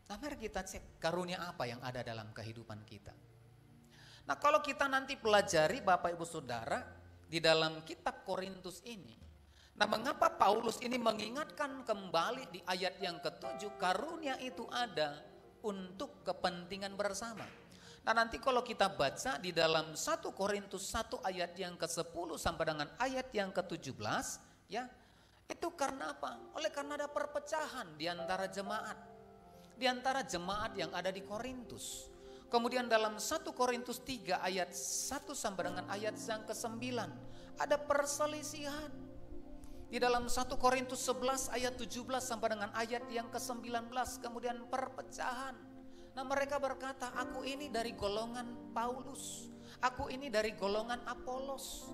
Nah, mari kita cek karunia apa yang ada dalam kehidupan kita. Nah, kalau kita nanti pelajari Bapak Ibu Saudara di dalam kitab Korintus ini, nah mengapa Paulus ini mengingatkan kembali di ayat yang ke-7, karunia itu ada untuk kepentingan bersama. Nah, nanti kalau kita baca di dalam 1 Korintus 1 ayat yang ke-10 sampai dengan ayat yang ke-17, ya, itu karena apa? Oleh karena ada perpecahan di antara jemaat. Di antara jemaat yang ada di Korintus. Kemudian dalam 1 Korintus 3 ayat 1 sampai dengan ayat yang ke-9 ada perselisihan. Di dalam 1 Korintus 11 ayat 17 sampai dengan ayat yang ke-19 kemudian perpecahan. Nah, mereka berkata, aku ini dari golongan Paulus, aku ini dari golongan Apolos.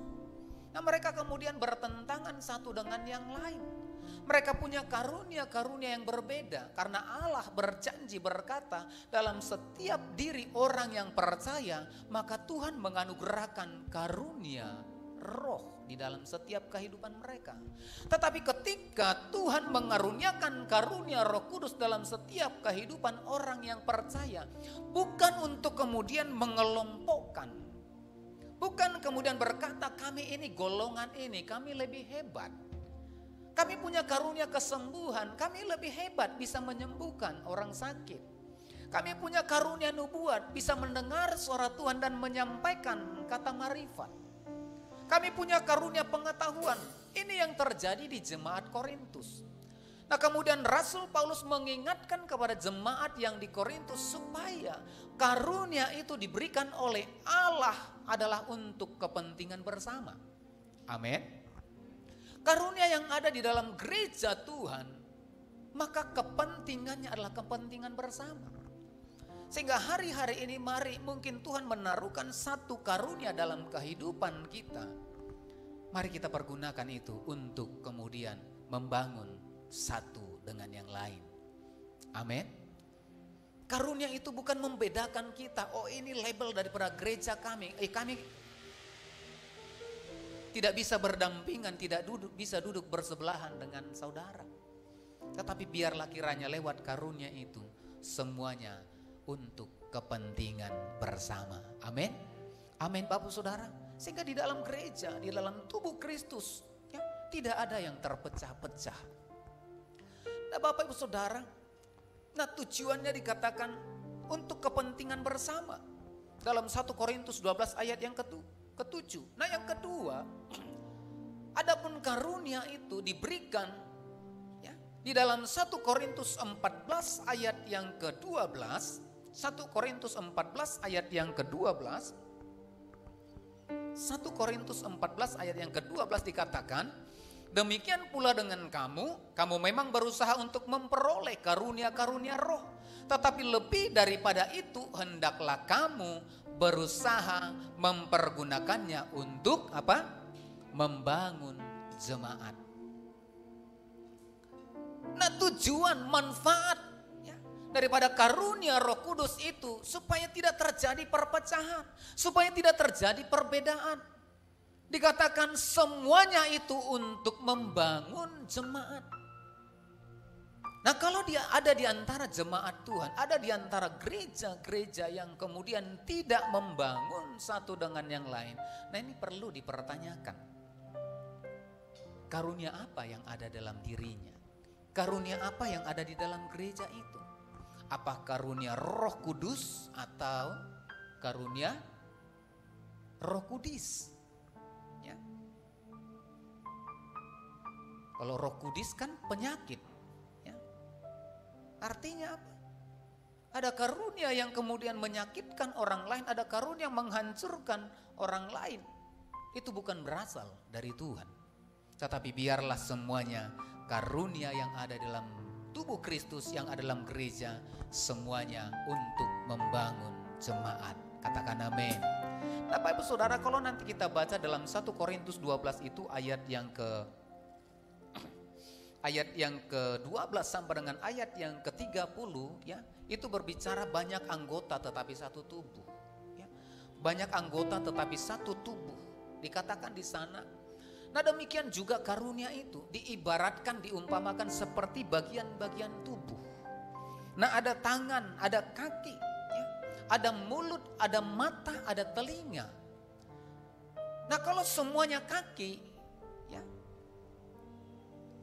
Nah, mereka kemudian bertentangan satu dengan yang lain. Mereka punya karunia-karunia yang berbeda karena Allah berjanji berkata, dalam setiap diri orang yang percaya maka Tuhan menganugerahkan karunia roh di dalam setiap kehidupan mereka. Tetapi ketika Tuhan mengaruniakan karunia Roh Kudus dalam setiap kehidupan orang yang percaya, bukan untuk kemudian mengelompokkan, bukan kemudian berkata kami ini golongan ini, kami lebih hebat. Kami punya karunia kesembuhan, kami lebih hebat bisa menyembuhkan orang sakit. Kami punya karunia nubuat, bisa mendengar suara Tuhan dan menyampaikan kata marifat. Kami punya karunia pengetahuan. Ini yang terjadi di jemaat Korintus. Nah, kemudian Rasul Paulus mengingatkan kepada jemaat yang di Korintus supaya karunia itu diberikan oleh Allah adalah untuk kepentingan bersama. Amin. Karunia yang ada di dalam gereja Tuhan, maka kepentingannya adalah kepentingan bersama. Sehingga hari-hari ini mari mungkin Tuhan menaruhkan satu karunia dalam kehidupan kita. Mari kita pergunakan itu untuk kemudian membangun satu dengan yang lain. Amin. Karunia itu bukan membedakan kita. Oh, ini label daripada gereja kami. Kami tidak bisa berdampingan, tidak bisa duduk bersebelahan dengan saudara. Tetapi biarlah kiranya lewat karunia itu semuanya untuk kepentingan bersama. Amin. Amin Bapak Saudara. Sehingga di dalam gereja, di dalam tubuh Kristus, ya, tidak ada yang terpecah-pecah. Nah Bapak Ibu Saudara, nah tujuannya dikatakan untuk kepentingan bersama. Dalam 1 Korintus 12 ayat yang ke-7. Nah yang kedua, adapun karunia itu diberikan ya, di dalam 1 Korintus 14 ayat yang ke-12. 1 Korintus 14 ayat yang ke-12. 1 Korintus 14 ayat yang ke-12 dikatakan, demikian pula dengan kamu memang berusaha untuk memperoleh karunia-karunia roh. Tetapi lebih daripada itu, hendaklah kamu berusaha mempergunakannya untuk apa? Membangun jemaat. Nah tujuan, manfaat ya, daripada karunia Roh Kudus itu supaya tidak terjadi perpecahan, supaya tidak terjadi perbedaan. Dikatakan semuanya itu untuk membangun jemaat. Nah kalau dia ada di antara jemaat Tuhan, ada di antara gereja-gereja yang kemudian tidak membangun satu dengan yang lain. Nah ini perlu dipertanyakan. Karunia apa yang ada dalam dirinya? Karunia apa yang ada di dalam gereja itu? Apa karunia Roh Kudus atau karunia Roh Kudis? Ya. Kalau Roh Kudis kan penyakit. Artinya apa? Ada karunia yang kemudian menyakitkan orang lain, ada karunia yang menghancurkan orang lain. Itu bukan berasal dari Tuhan. Tetapi biarlah semuanya karunia yang ada dalam tubuh Kristus, yang ada dalam gereja, semuanya untuk membangun jemaat. Katakan amin. Nah Bapak Ibu Saudara, kalau nanti kita baca dalam 1 Korintus 12 itu ayat yang ke-12 sampai dengan ayat yang ke-30 ya, itu berbicara banyak anggota tetapi satu tubuh ya. Banyak anggota tetapi satu tubuh dikatakan di sana. Nah demikian juga karunia itu diibaratkan, diumpamakan seperti bagian-bagian tubuh. Nah ada tangan, ada kaki ya, ada mulut, ada mata, ada telinga. Nah kalau semuanya kaki,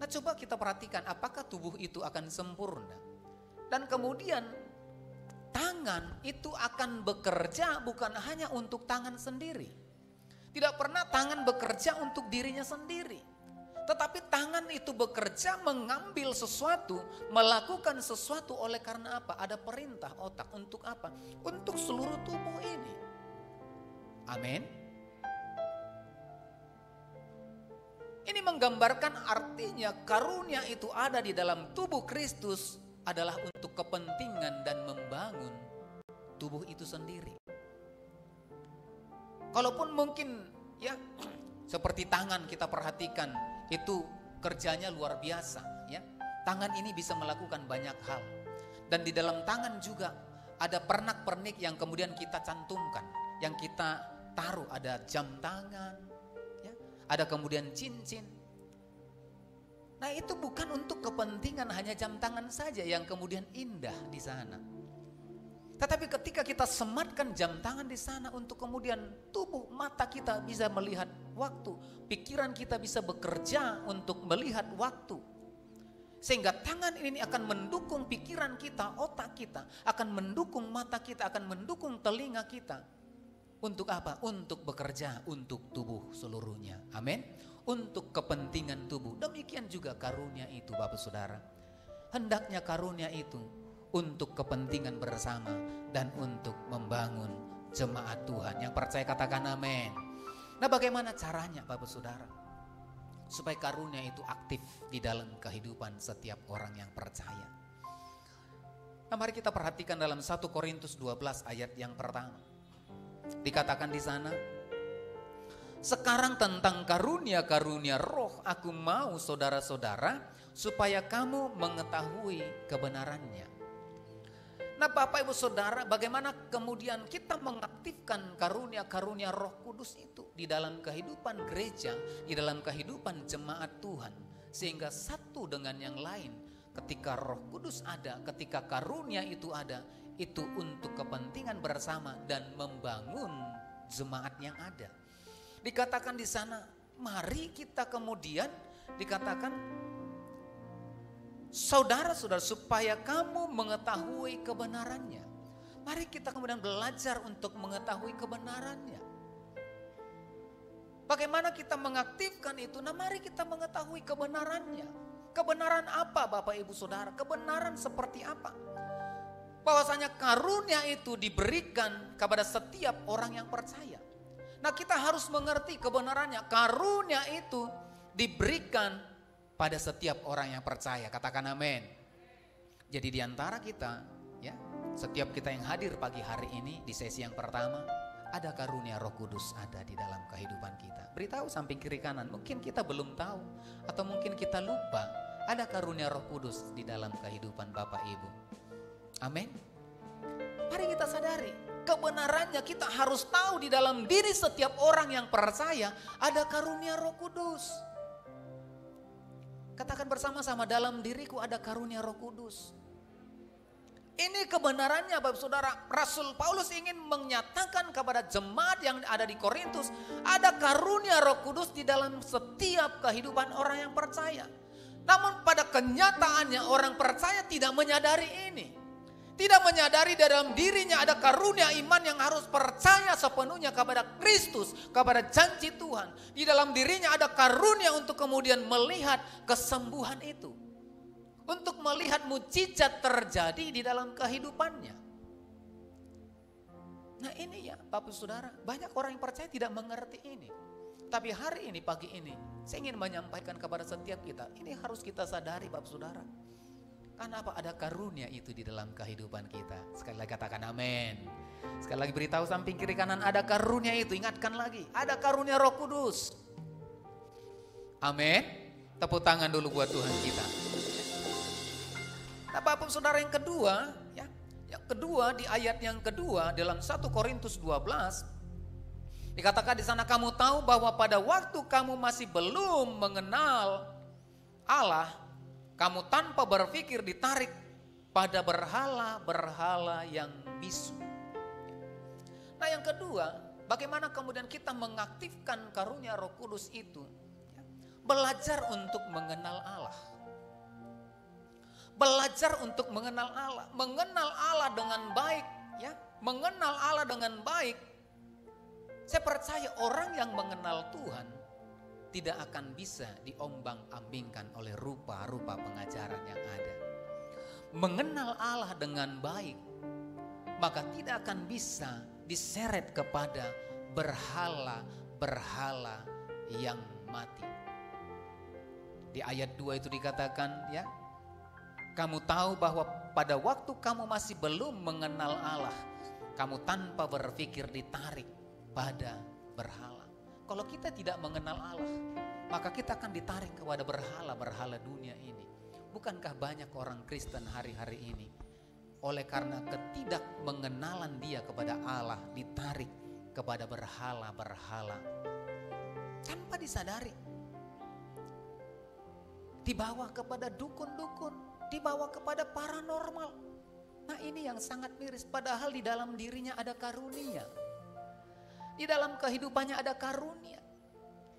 nah coba kita perhatikan apakah tubuh itu akan sempurna. Dan kemudian tangan itu akan bekerja bukan hanya untuk tangan sendiri. Tidak pernah tangan bekerja untuk dirinya sendiri. Tetapi tangan itu bekerja mengambil sesuatu, melakukan sesuatu oleh karena apa? Ada perintah otak untuk apa? Untuk seluruh tubuh ini. Amin. Ini menggambarkan artinya karunia itu ada di dalam tubuh Kristus adalah untuk kepentingan dan membangun tubuh itu sendiri. Kalaupun mungkin ya seperti tangan kita perhatikan itu kerjanya luar biasa ya. Tangan ini bisa melakukan banyak hal. Dan di dalam tangan juga ada pernak-pernik yang kemudian kita cantumkan, yang kita taruh, ada jam tangan, ada kemudian cincin. Nah itu bukan untuk kepentingan hanya jam tangan saja yang kemudian indah di sana. Tetapi ketika kita sematkan jam tangan di sana untuk kemudian tubuh mata kita bisa melihat waktu, pikiran kita bisa bekerja untuk melihat waktu. Sehingga tangan ini akan mendukung pikiran kita, otak kita, akan mendukung mata kita, akan mendukung telinga kita. Untuk apa? Untuk bekerja untuk tubuh seluruhnya. Amin. Untuk kepentingan tubuh. Demikian juga karunia itu Bapak Saudara. Hendaknya karunia itu untuk kepentingan bersama dan untuk membangun jemaat Tuhan. Yang percaya katakan amin. Nah, bagaimana caranya Bapak Saudara? Supaya karunia itu aktif di dalam kehidupan setiap orang yang percaya. Nah, mari kita perhatikan dalam 1 Korintus 12 ayat yang pertama. Dikatakan di sana, sekarang tentang karunia-karunia roh aku mau saudara-saudara supaya kamu mengetahui kebenarannya. Nah, Bapak Ibu Saudara, bagaimana kemudian kita mengaktifkan karunia-karunia Roh Kudus itu di dalam kehidupan gereja, di dalam kehidupan jemaat Tuhan, sehingga satu dengan yang lain. Ketika Roh Kudus ada, ketika karunia itu ada, itu untuk kepentingan bersama dan membangun jemaat yang ada. Dikatakan di sana, mari kita kemudian dikatakan, saudara-saudara, supaya kamu mengetahui kebenarannya. Mari kita kemudian belajar untuk mengetahui kebenarannya. Bagaimana kita mengaktifkan itu? Nah, mari kita mengetahui kebenarannya. Kebenaran apa Bapak Ibu Saudara? Kebenaran seperti apa? Bahwasanya karunia itu diberikan kepada setiap orang yang percaya. Nah, kita harus mengerti kebenarannya. Karunia itu diberikan pada setiap orang yang percaya. Katakan amin. Jadi di antara kita, ya, setiap kita yang hadir pagi hari ini di sesi yang pertama, ada karunia Roh Kudus ada di dalam kehidupan kita. Beritahu samping kiri kanan, mungkin kita belum tahu atau mungkin kita lupa, ada karunia Roh Kudus di dalam kehidupan Bapak Ibu. Amin. Mari kita sadari, kebenarannya kita harus tahu di dalam diri setiap orang yang percaya ada karunia Roh Kudus. Katakan bersama-sama, dalam diriku ada karunia Roh Kudus. Ini kebenarannya Bapak Saudara. Rasul Paulus ingin menyatakan kepada jemaat yang ada di Korintus, ada karunia Roh Kudus di dalam setiap kehidupan orang yang percaya. Namun pada kenyataannya orang percaya tidak menyadari ini. Tidak menyadari dalam dirinya ada karunia iman yang harus percaya sepenuhnya kepada Kristus, kepada janji Tuhan. Di dalam dirinya ada karunia untuk kemudian melihat kesembuhan itu. Untuk melihat mukjizat terjadi di dalam kehidupannya. Nah, ini ya Bapak Saudara, banyak orang yang percaya tidak mengerti ini. Tapi hari ini, pagi ini, saya ingin menyampaikan kepada setiap kita, ini harus kita sadari Bapak Saudara. Karena apa? Ada karunia itu di dalam kehidupan kita. Sekali lagi katakan amin. Sekali lagi beritahu samping kiri kanan, ada karunia itu. Ingatkan lagi, ada karunia Roh Kudus. Amin. Tepuk tangan dulu buat Tuhan kita. Nah, Bapak Saudara, yang kedua, ya, yang kedua di ayat yang kedua dalam 1 Korintus 12 dikatakan di sana, kamu tahu bahwa pada waktu kamu masih belum mengenal Allah, kamu tanpa berpikir ditarik pada berhala-berhala yang bisu. Nah, yang kedua, bagaimana kemudian kita mengaktifkan karunia Roh Kudus itu? Belajar untuk mengenal Allah. Belajar untuk mengenal Allah. Mengenal Allah dengan baik, ya. Mengenal Allah dengan baik. Saya percaya orang yang mengenal Tuhan tidak akan bisa diombang-ambingkan oleh rupa-rupa pengajaran yang ada. Mengenal Allah dengan baik, maka tidak akan bisa diseret kepada berhala-berhala yang mati. Di ayat 2 itu dikatakan, ya, kamu tahu bahwa pada waktu kamu masih belum mengenal Allah, kamu tanpa berpikir ditarik pada berhala. Kalau kita tidak mengenal Allah, maka kita akan ditarik kepada berhala-berhala dunia ini. Bukankah banyak orang Kristen hari-hari ini oleh karena ketidakmengenalan dia kepada Allah ditarik kepada berhala-berhala tanpa disadari, dibawa kepada dukun-dukun, dibawa kepada paranormal. Nah, ini yang sangat miris, padahal di dalam dirinya ada karunia. Di dalam kehidupannya ada karunia.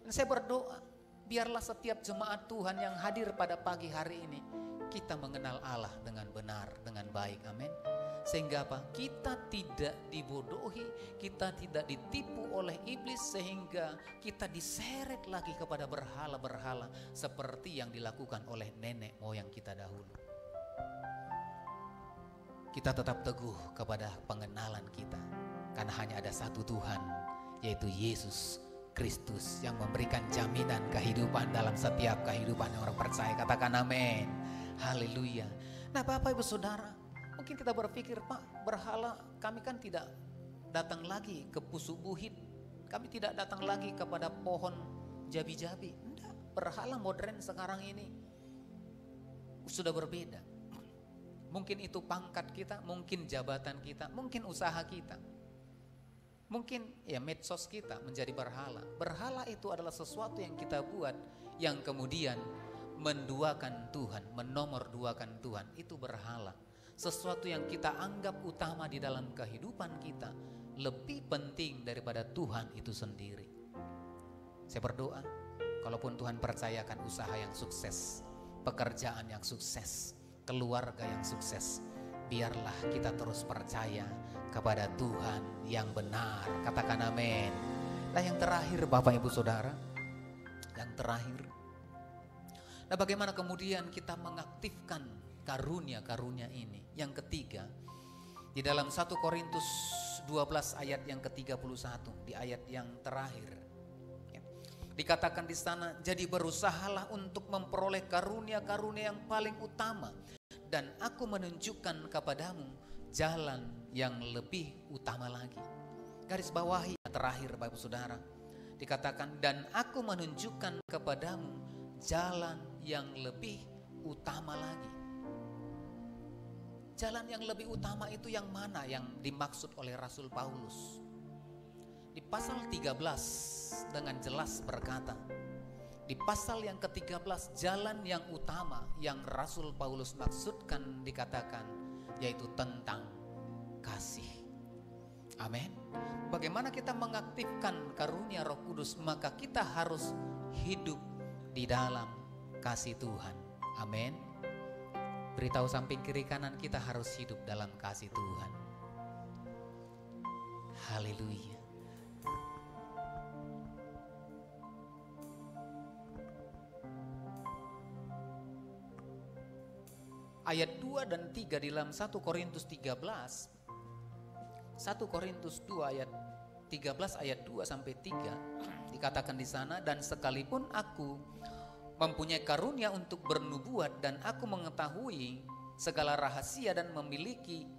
Dan saya berdoa, biarlah setiap jemaat Tuhan yang hadir pada pagi hari ini, kita mengenal Allah dengan benar, dengan baik, amin. Sehingga apa? Kita tidak dibodohi, kita tidak ditipu oleh iblis, sehingga kita diseret lagi kepada berhala-berhala seperti yang dilakukan oleh nenek moyang kita dahulu. Kita tetap teguh kepada pengenalan kita, karena hanya ada satu Tuhan, yaitu Yesus Kristus yang memberikan jaminan kehidupan dalam setiap kehidupan orang percaya. Katakan amin. Haleluya. Nah Bapak Ibu Saudara, mungkin kita berpikir, Pak, berhala kami kan tidak datang lagi ke Pusubuhit, kami tidak datang lagi kepada pohon jabi-jabi. Enggak, berhala modern sekarang ini sudah berbeda. Mungkin itu pangkat kita, mungkin jabatan kita, mungkin usaha kita, mungkin ya medsos kita menjadi berhala. Berhala itu adalah sesuatu yang kita buat yang kemudian menduakan Tuhan, menomorduakan Tuhan. Itu berhala. Sesuatu yang kita anggap utama di dalam kehidupan kita lebih penting daripada Tuhan itu sendiri. Saya berdoa, kalaupun Tuhan percayakan usaha yang sukses, pekerjaan yang sukses, keluarga yang sukses, biarlah kita terus percaya kepada Tuhan yang benar. Katakan amin. Nah yang terakhir Bapak Ibu Saudara, yang terakhir, nah bagaimana kemudian kita mengaktifkan karunia-karunia ini? Yang ketiga, di dalam 1 Korintus 12 ayat yang ke-31, di ayat yang terakhir, ya, dikatakan di sana, jadi berusahalah untuk memperoleh karunia-karunia yang paling utama, dan aku menunjukkan kepadamu jalan yang lebih utama lagi. Garis bawahi terakhir Bapak Saudara, dikatakan, dan aku menunjukkan kepadamu jalan yang lebih utama lagi. Jalan yang lebih utama itu yang mana yang dimaksud oleh Rasul Paulus? Di pasal 13 dengan jelas berkata, di pasal yang ke-13 jalan yang utama yang Rasul Paulus maksudkan dikatakan yaitu tentang kasih. Amin. Bagaimana kita mengaktifkan karunia Roh Kudus? Maka kita harus hidup di dalam kasih Tuhan. Amin. Beritahu samping kiri kanan, kita harus hidup dalam kasih Tuhan. Haleluya. Ayat 2 dan 3 di dalam 1 Korintus 13. 1 Korintus 2 ayat 13 ayat 2 sampai 3 dikatakan di sana, dan sekalipun aku mempunyai karunia untuk bernubuat dan aku mengetahui segala rahasia dan memiliki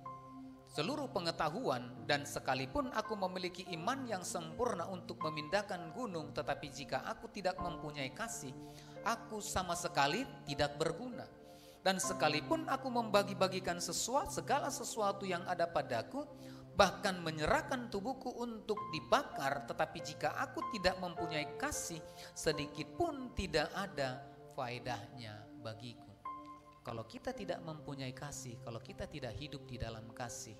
seluruh pengetahuan, dan sekalipun aku memiliki iman yang sempurna untuk memindahkan gunung, tetapi jika aku tidak mempunyai kasih, aku sama sekali tidak berguna. Dan sekalipun aku membagi-bagikan segala sesuatu yang ada padaku, bahkan menyerahkan tubuhku untuk dibakar, tetapi jika aku tidak mempunyai kasih, sedikit pun tidak ada faedahnya bagiku. Kalau kita tidak mempunyai kasih, kalau kita tidak hidup di dalam kasih,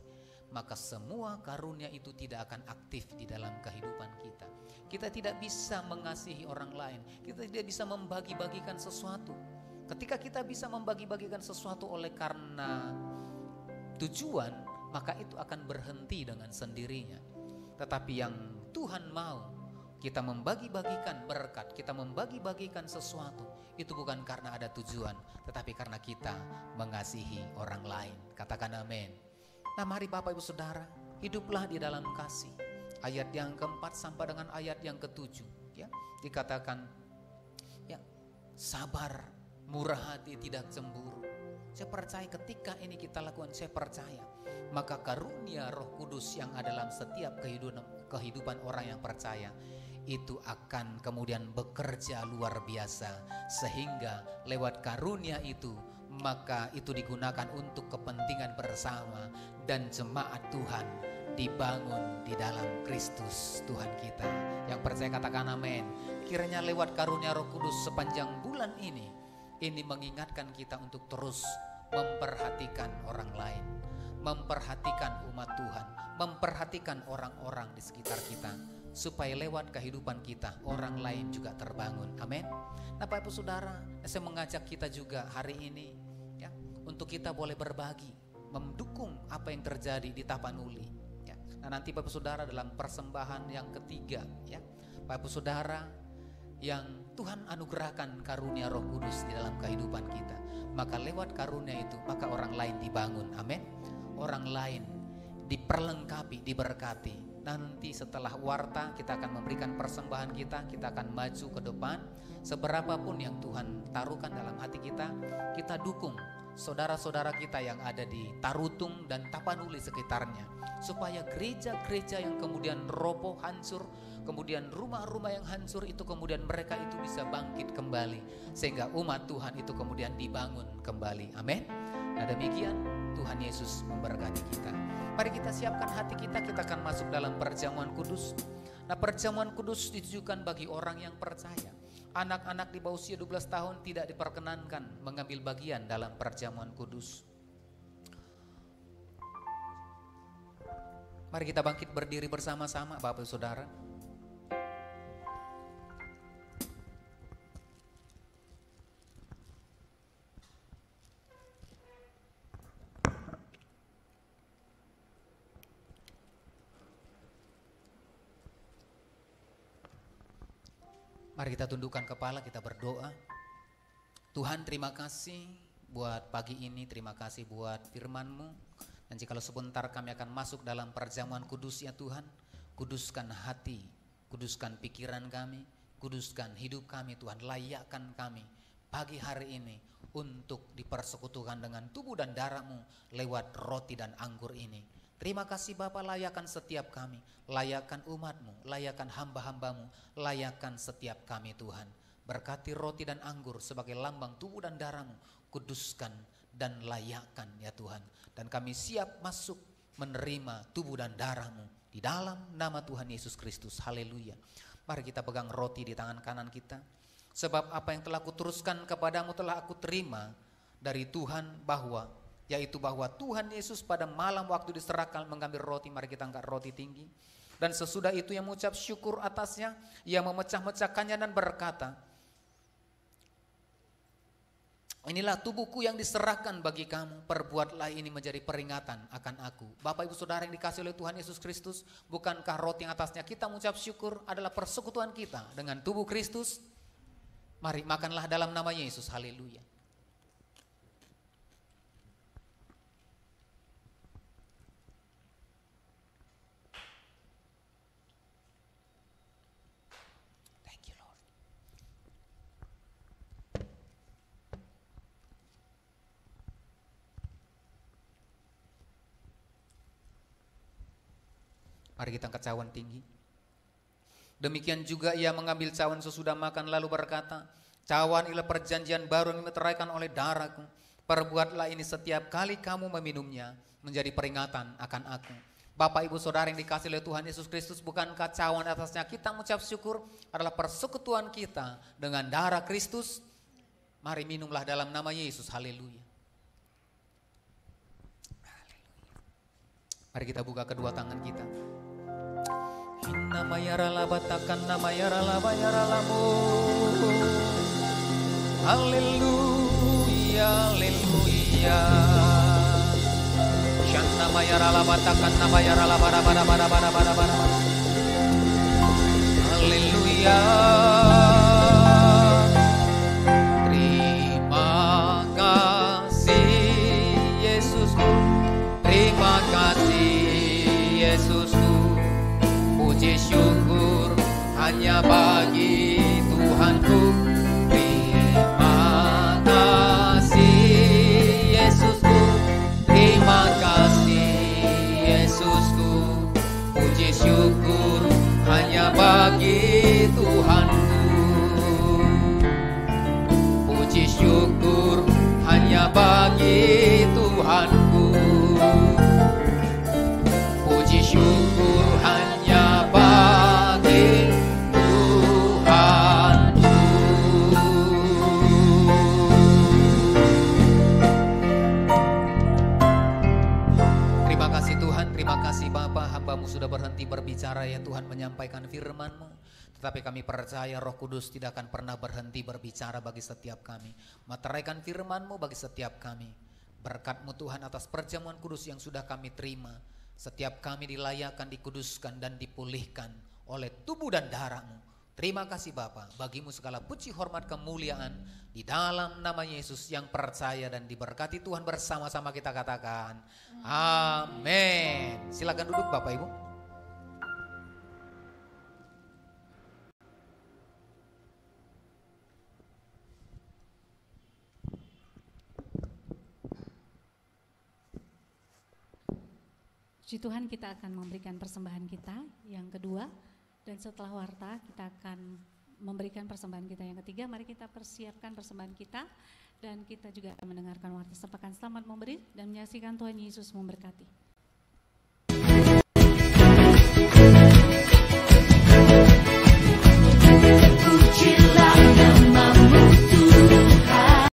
maka semua karunia itu tidak akan aktif di dalam kehidupan kita. Kita tidak bisa mengasihi orang lain, kita tidak bisa membagi-bagikan sesuatu. Ketika kita bisa membagi-bagikan sesuatu oleh karena tujuan, maka itu akan berhenti dengan sendirinya. Tetapi yang Tuhan mau, kita membagi-bagikan berkat, kita membagi-bagikan sesuatu, itu bukan karena ada tujuan, tetapi karena kita mengasihi orang lain. Katakan amin. Nah mari Bapak Ibu Saudara, hiduplah di dalam kasih. Ayat yang keempat sampai dengan ayat yang ketujuh, ya, dikatakan, ya, sabar, murah hati, tidak cemburu. Saya percaya ketika ini kita lakukan, saya percaya maka karunia Roh Kudus yang ada dalam setiap kehidupan orang yang percaya itu akan kemudian bekerja luar biasa, sehingga lewat karunia itu maka itu digunakan untuk kepentingan bersama, dan jemaat Tuhan dibangun di dalam Kristus Tuhan kita. Yang percaya katakan amin. Kiranya lewat karunia Roh Kudus sepanjang bulan ini mengingatkan kita untuk terus memperhatikan orang lain, memperhatikan umat Tuhan, memperhatikan orang-orang di sekitar kita, supaya lewat kehidupan kita orang lain juga terbangun. Amin. Nah Bapak Ibu Saudara, saya mengajak kita juga hari ini, ya, untuk kita boleh berbagi, mendukung apa yang terjadi di Tapanuli, ya. Nah nanti Bapak Ibu Saudara dalam persembahan yang ketiga, ya, Bapak Ibu Saudara yang Tuhan anugerahkan karunia Roh Kudus di dalam kehidupan kita, maka lewat karunia itu maka orang lain dibangun. Amin. Orang lain diperlengkapi, diberkati, nanti setelah warta kita akan memberikan persembahan kita akan maju ke depan. Seberapapun yang Tuhan taruhkan dalam hati kita dukung saudara-saudara kita yang ada di Tarutung dan Tapanuli sekitarnya, supaya gereja-gereja yang kemudian roboh, hancur, kemudian rumah-rumah yang hancur itu kemudian mereka itu bisa bangkit kembali, sehingga umat Tuhan itu kemudian dibangun kembali. Amin. Nah demikian, Tuhan Yesus memberkati kita. Mari kita siapkan hati kita akan masuk dalam perjamuan kudus. Nah perjamuan kudus ditujukan bagi orang yang percaya. Anak-anak di bawah usia 12 tahun tidak diperkenankan mengambil bagian dalam perjamuan kudus. Mari kita bangkit berdiri bersama-sama Bapak Saudara. Mari kita tundukkan kepala, kita berdoa. Tuhan, terima kasih buat pagi ini, terima kasih buat firman-Mu. Dan jikalau sebentar kami akan masuk dalam perjamuan kudus ya Tuhan, kuduskan hati, kuduskan pikiran kami, kuduskan hidup kami Tuhan, layakkan kami pagi hari ini untuk dipersekutukan dengan tubuh dan darah-Mu lewat roti dan anggur ini. Terima kasih Bapa, layakkan setiap kami, layakkan umat-Mu, layakkan hamba-hamba-Mu, layakkan setiap kami Tuhan. Berkati roti dan anggur sebagai lambang tubuh dan darah-Mu, kuduskan dan layakkan ya Tuhan. Dan kami siap masuk menerima tubuh dan darah-Mu di dalam nama Tuhan Yesus Kristus. Haleluya. Mari kita pegang roti di tangan kanan kita. Sebab apa yang telah kuteruskan kepadamu telah aku terima dari Tuhan, yaitu bahwa Tuhan Yesus pada malam waktu diserahkan mengambil roti. Mari kita angkat roti tinggi. Dan sesudah itu ia mengucap syukur atasnya, ia memecah-mecahkannya dan berkata, inilah tubuhku yang diserahkan bagi kamu, perbuatlah ini menjadi peringatan akan aku. Bapak Ibu Saudara yang dikasihi oleh Tuhan Yesus Kristus, bukankah roti yang atasnya kita mengucap syukur adalah persekutuan kita dengan tubuh Kristus? Mari makanlah dalam nama Yesus. Haleluya. Mari kita angkat cawan tinggi. Demikian juga ia mengambil cawan sesudah makan lalu berkata, cawan ialah perjanjian baru yang diteraikan oleh darahku. Perbuatlah ini setiap kali kamu meminumnya menjadi peringatan akan aku. Bapak Ibu Saudara yang dikasihi oleh Tuhan Yesus Kristus, bukankah cawan atasnya kita mengucap syukur adalah persekutuan kita dengan darah Kristus? Mari minumlah dalam nama Yesus. Haleluya. Mari kita buka kedua tangan kita. Nama yarala batakan nama yarala bayaralamu. Haleluya, haleluya. Shan nama yarala batakan nama yarala bara. Haleluya. Terima kasih Yesusku. Terima kasih Yesusku. Puji syukur hanya bagi Tuhanku. Terima kasih Yesusku. Terima kasih Yesusku. Puji syukur hanya bagi Tuhanku. Puji syukur hanya bagi Tuhanku. Puji syukur hanya bagi Tuhanku. Terima kasih Tuhan, terima kasih Bapa, hamba-Mu sudah berhenti berbicara ya Tuhan, menyampaikan firman-Mu. Tetapi kami percaya Roh Kudus tidak akan pernah berhenti berbicara bagi setiap kami, meteraikan firman-Mu bagi setiap kami. Berkat-Mu Tuhan atas perjamuan kudus yang sudah kami terima. Setiap kami dilayakkan, dikuduskan dan dipulihkan oleh tubuh dan darah-Mu. Terima kasih Bapa, bagimu segala puji hormat kemuliaan di dalam nama Yesus yang percaya dan diberkati Tuhan bersama-sama kita katakan amin. Silakan duduk Bapak Ibu. Puji Tuhan, kita akan memberikan persembahan kita yang kedua, dan setelah warta kita akan memberikan persembahan kita yang ketiga. Mari kita persiapkan persembahan kita dan kita juga akan mendengarkan warta sepekan. Selamat memberi dan menyaksikan Tuhan Yesus memberkati.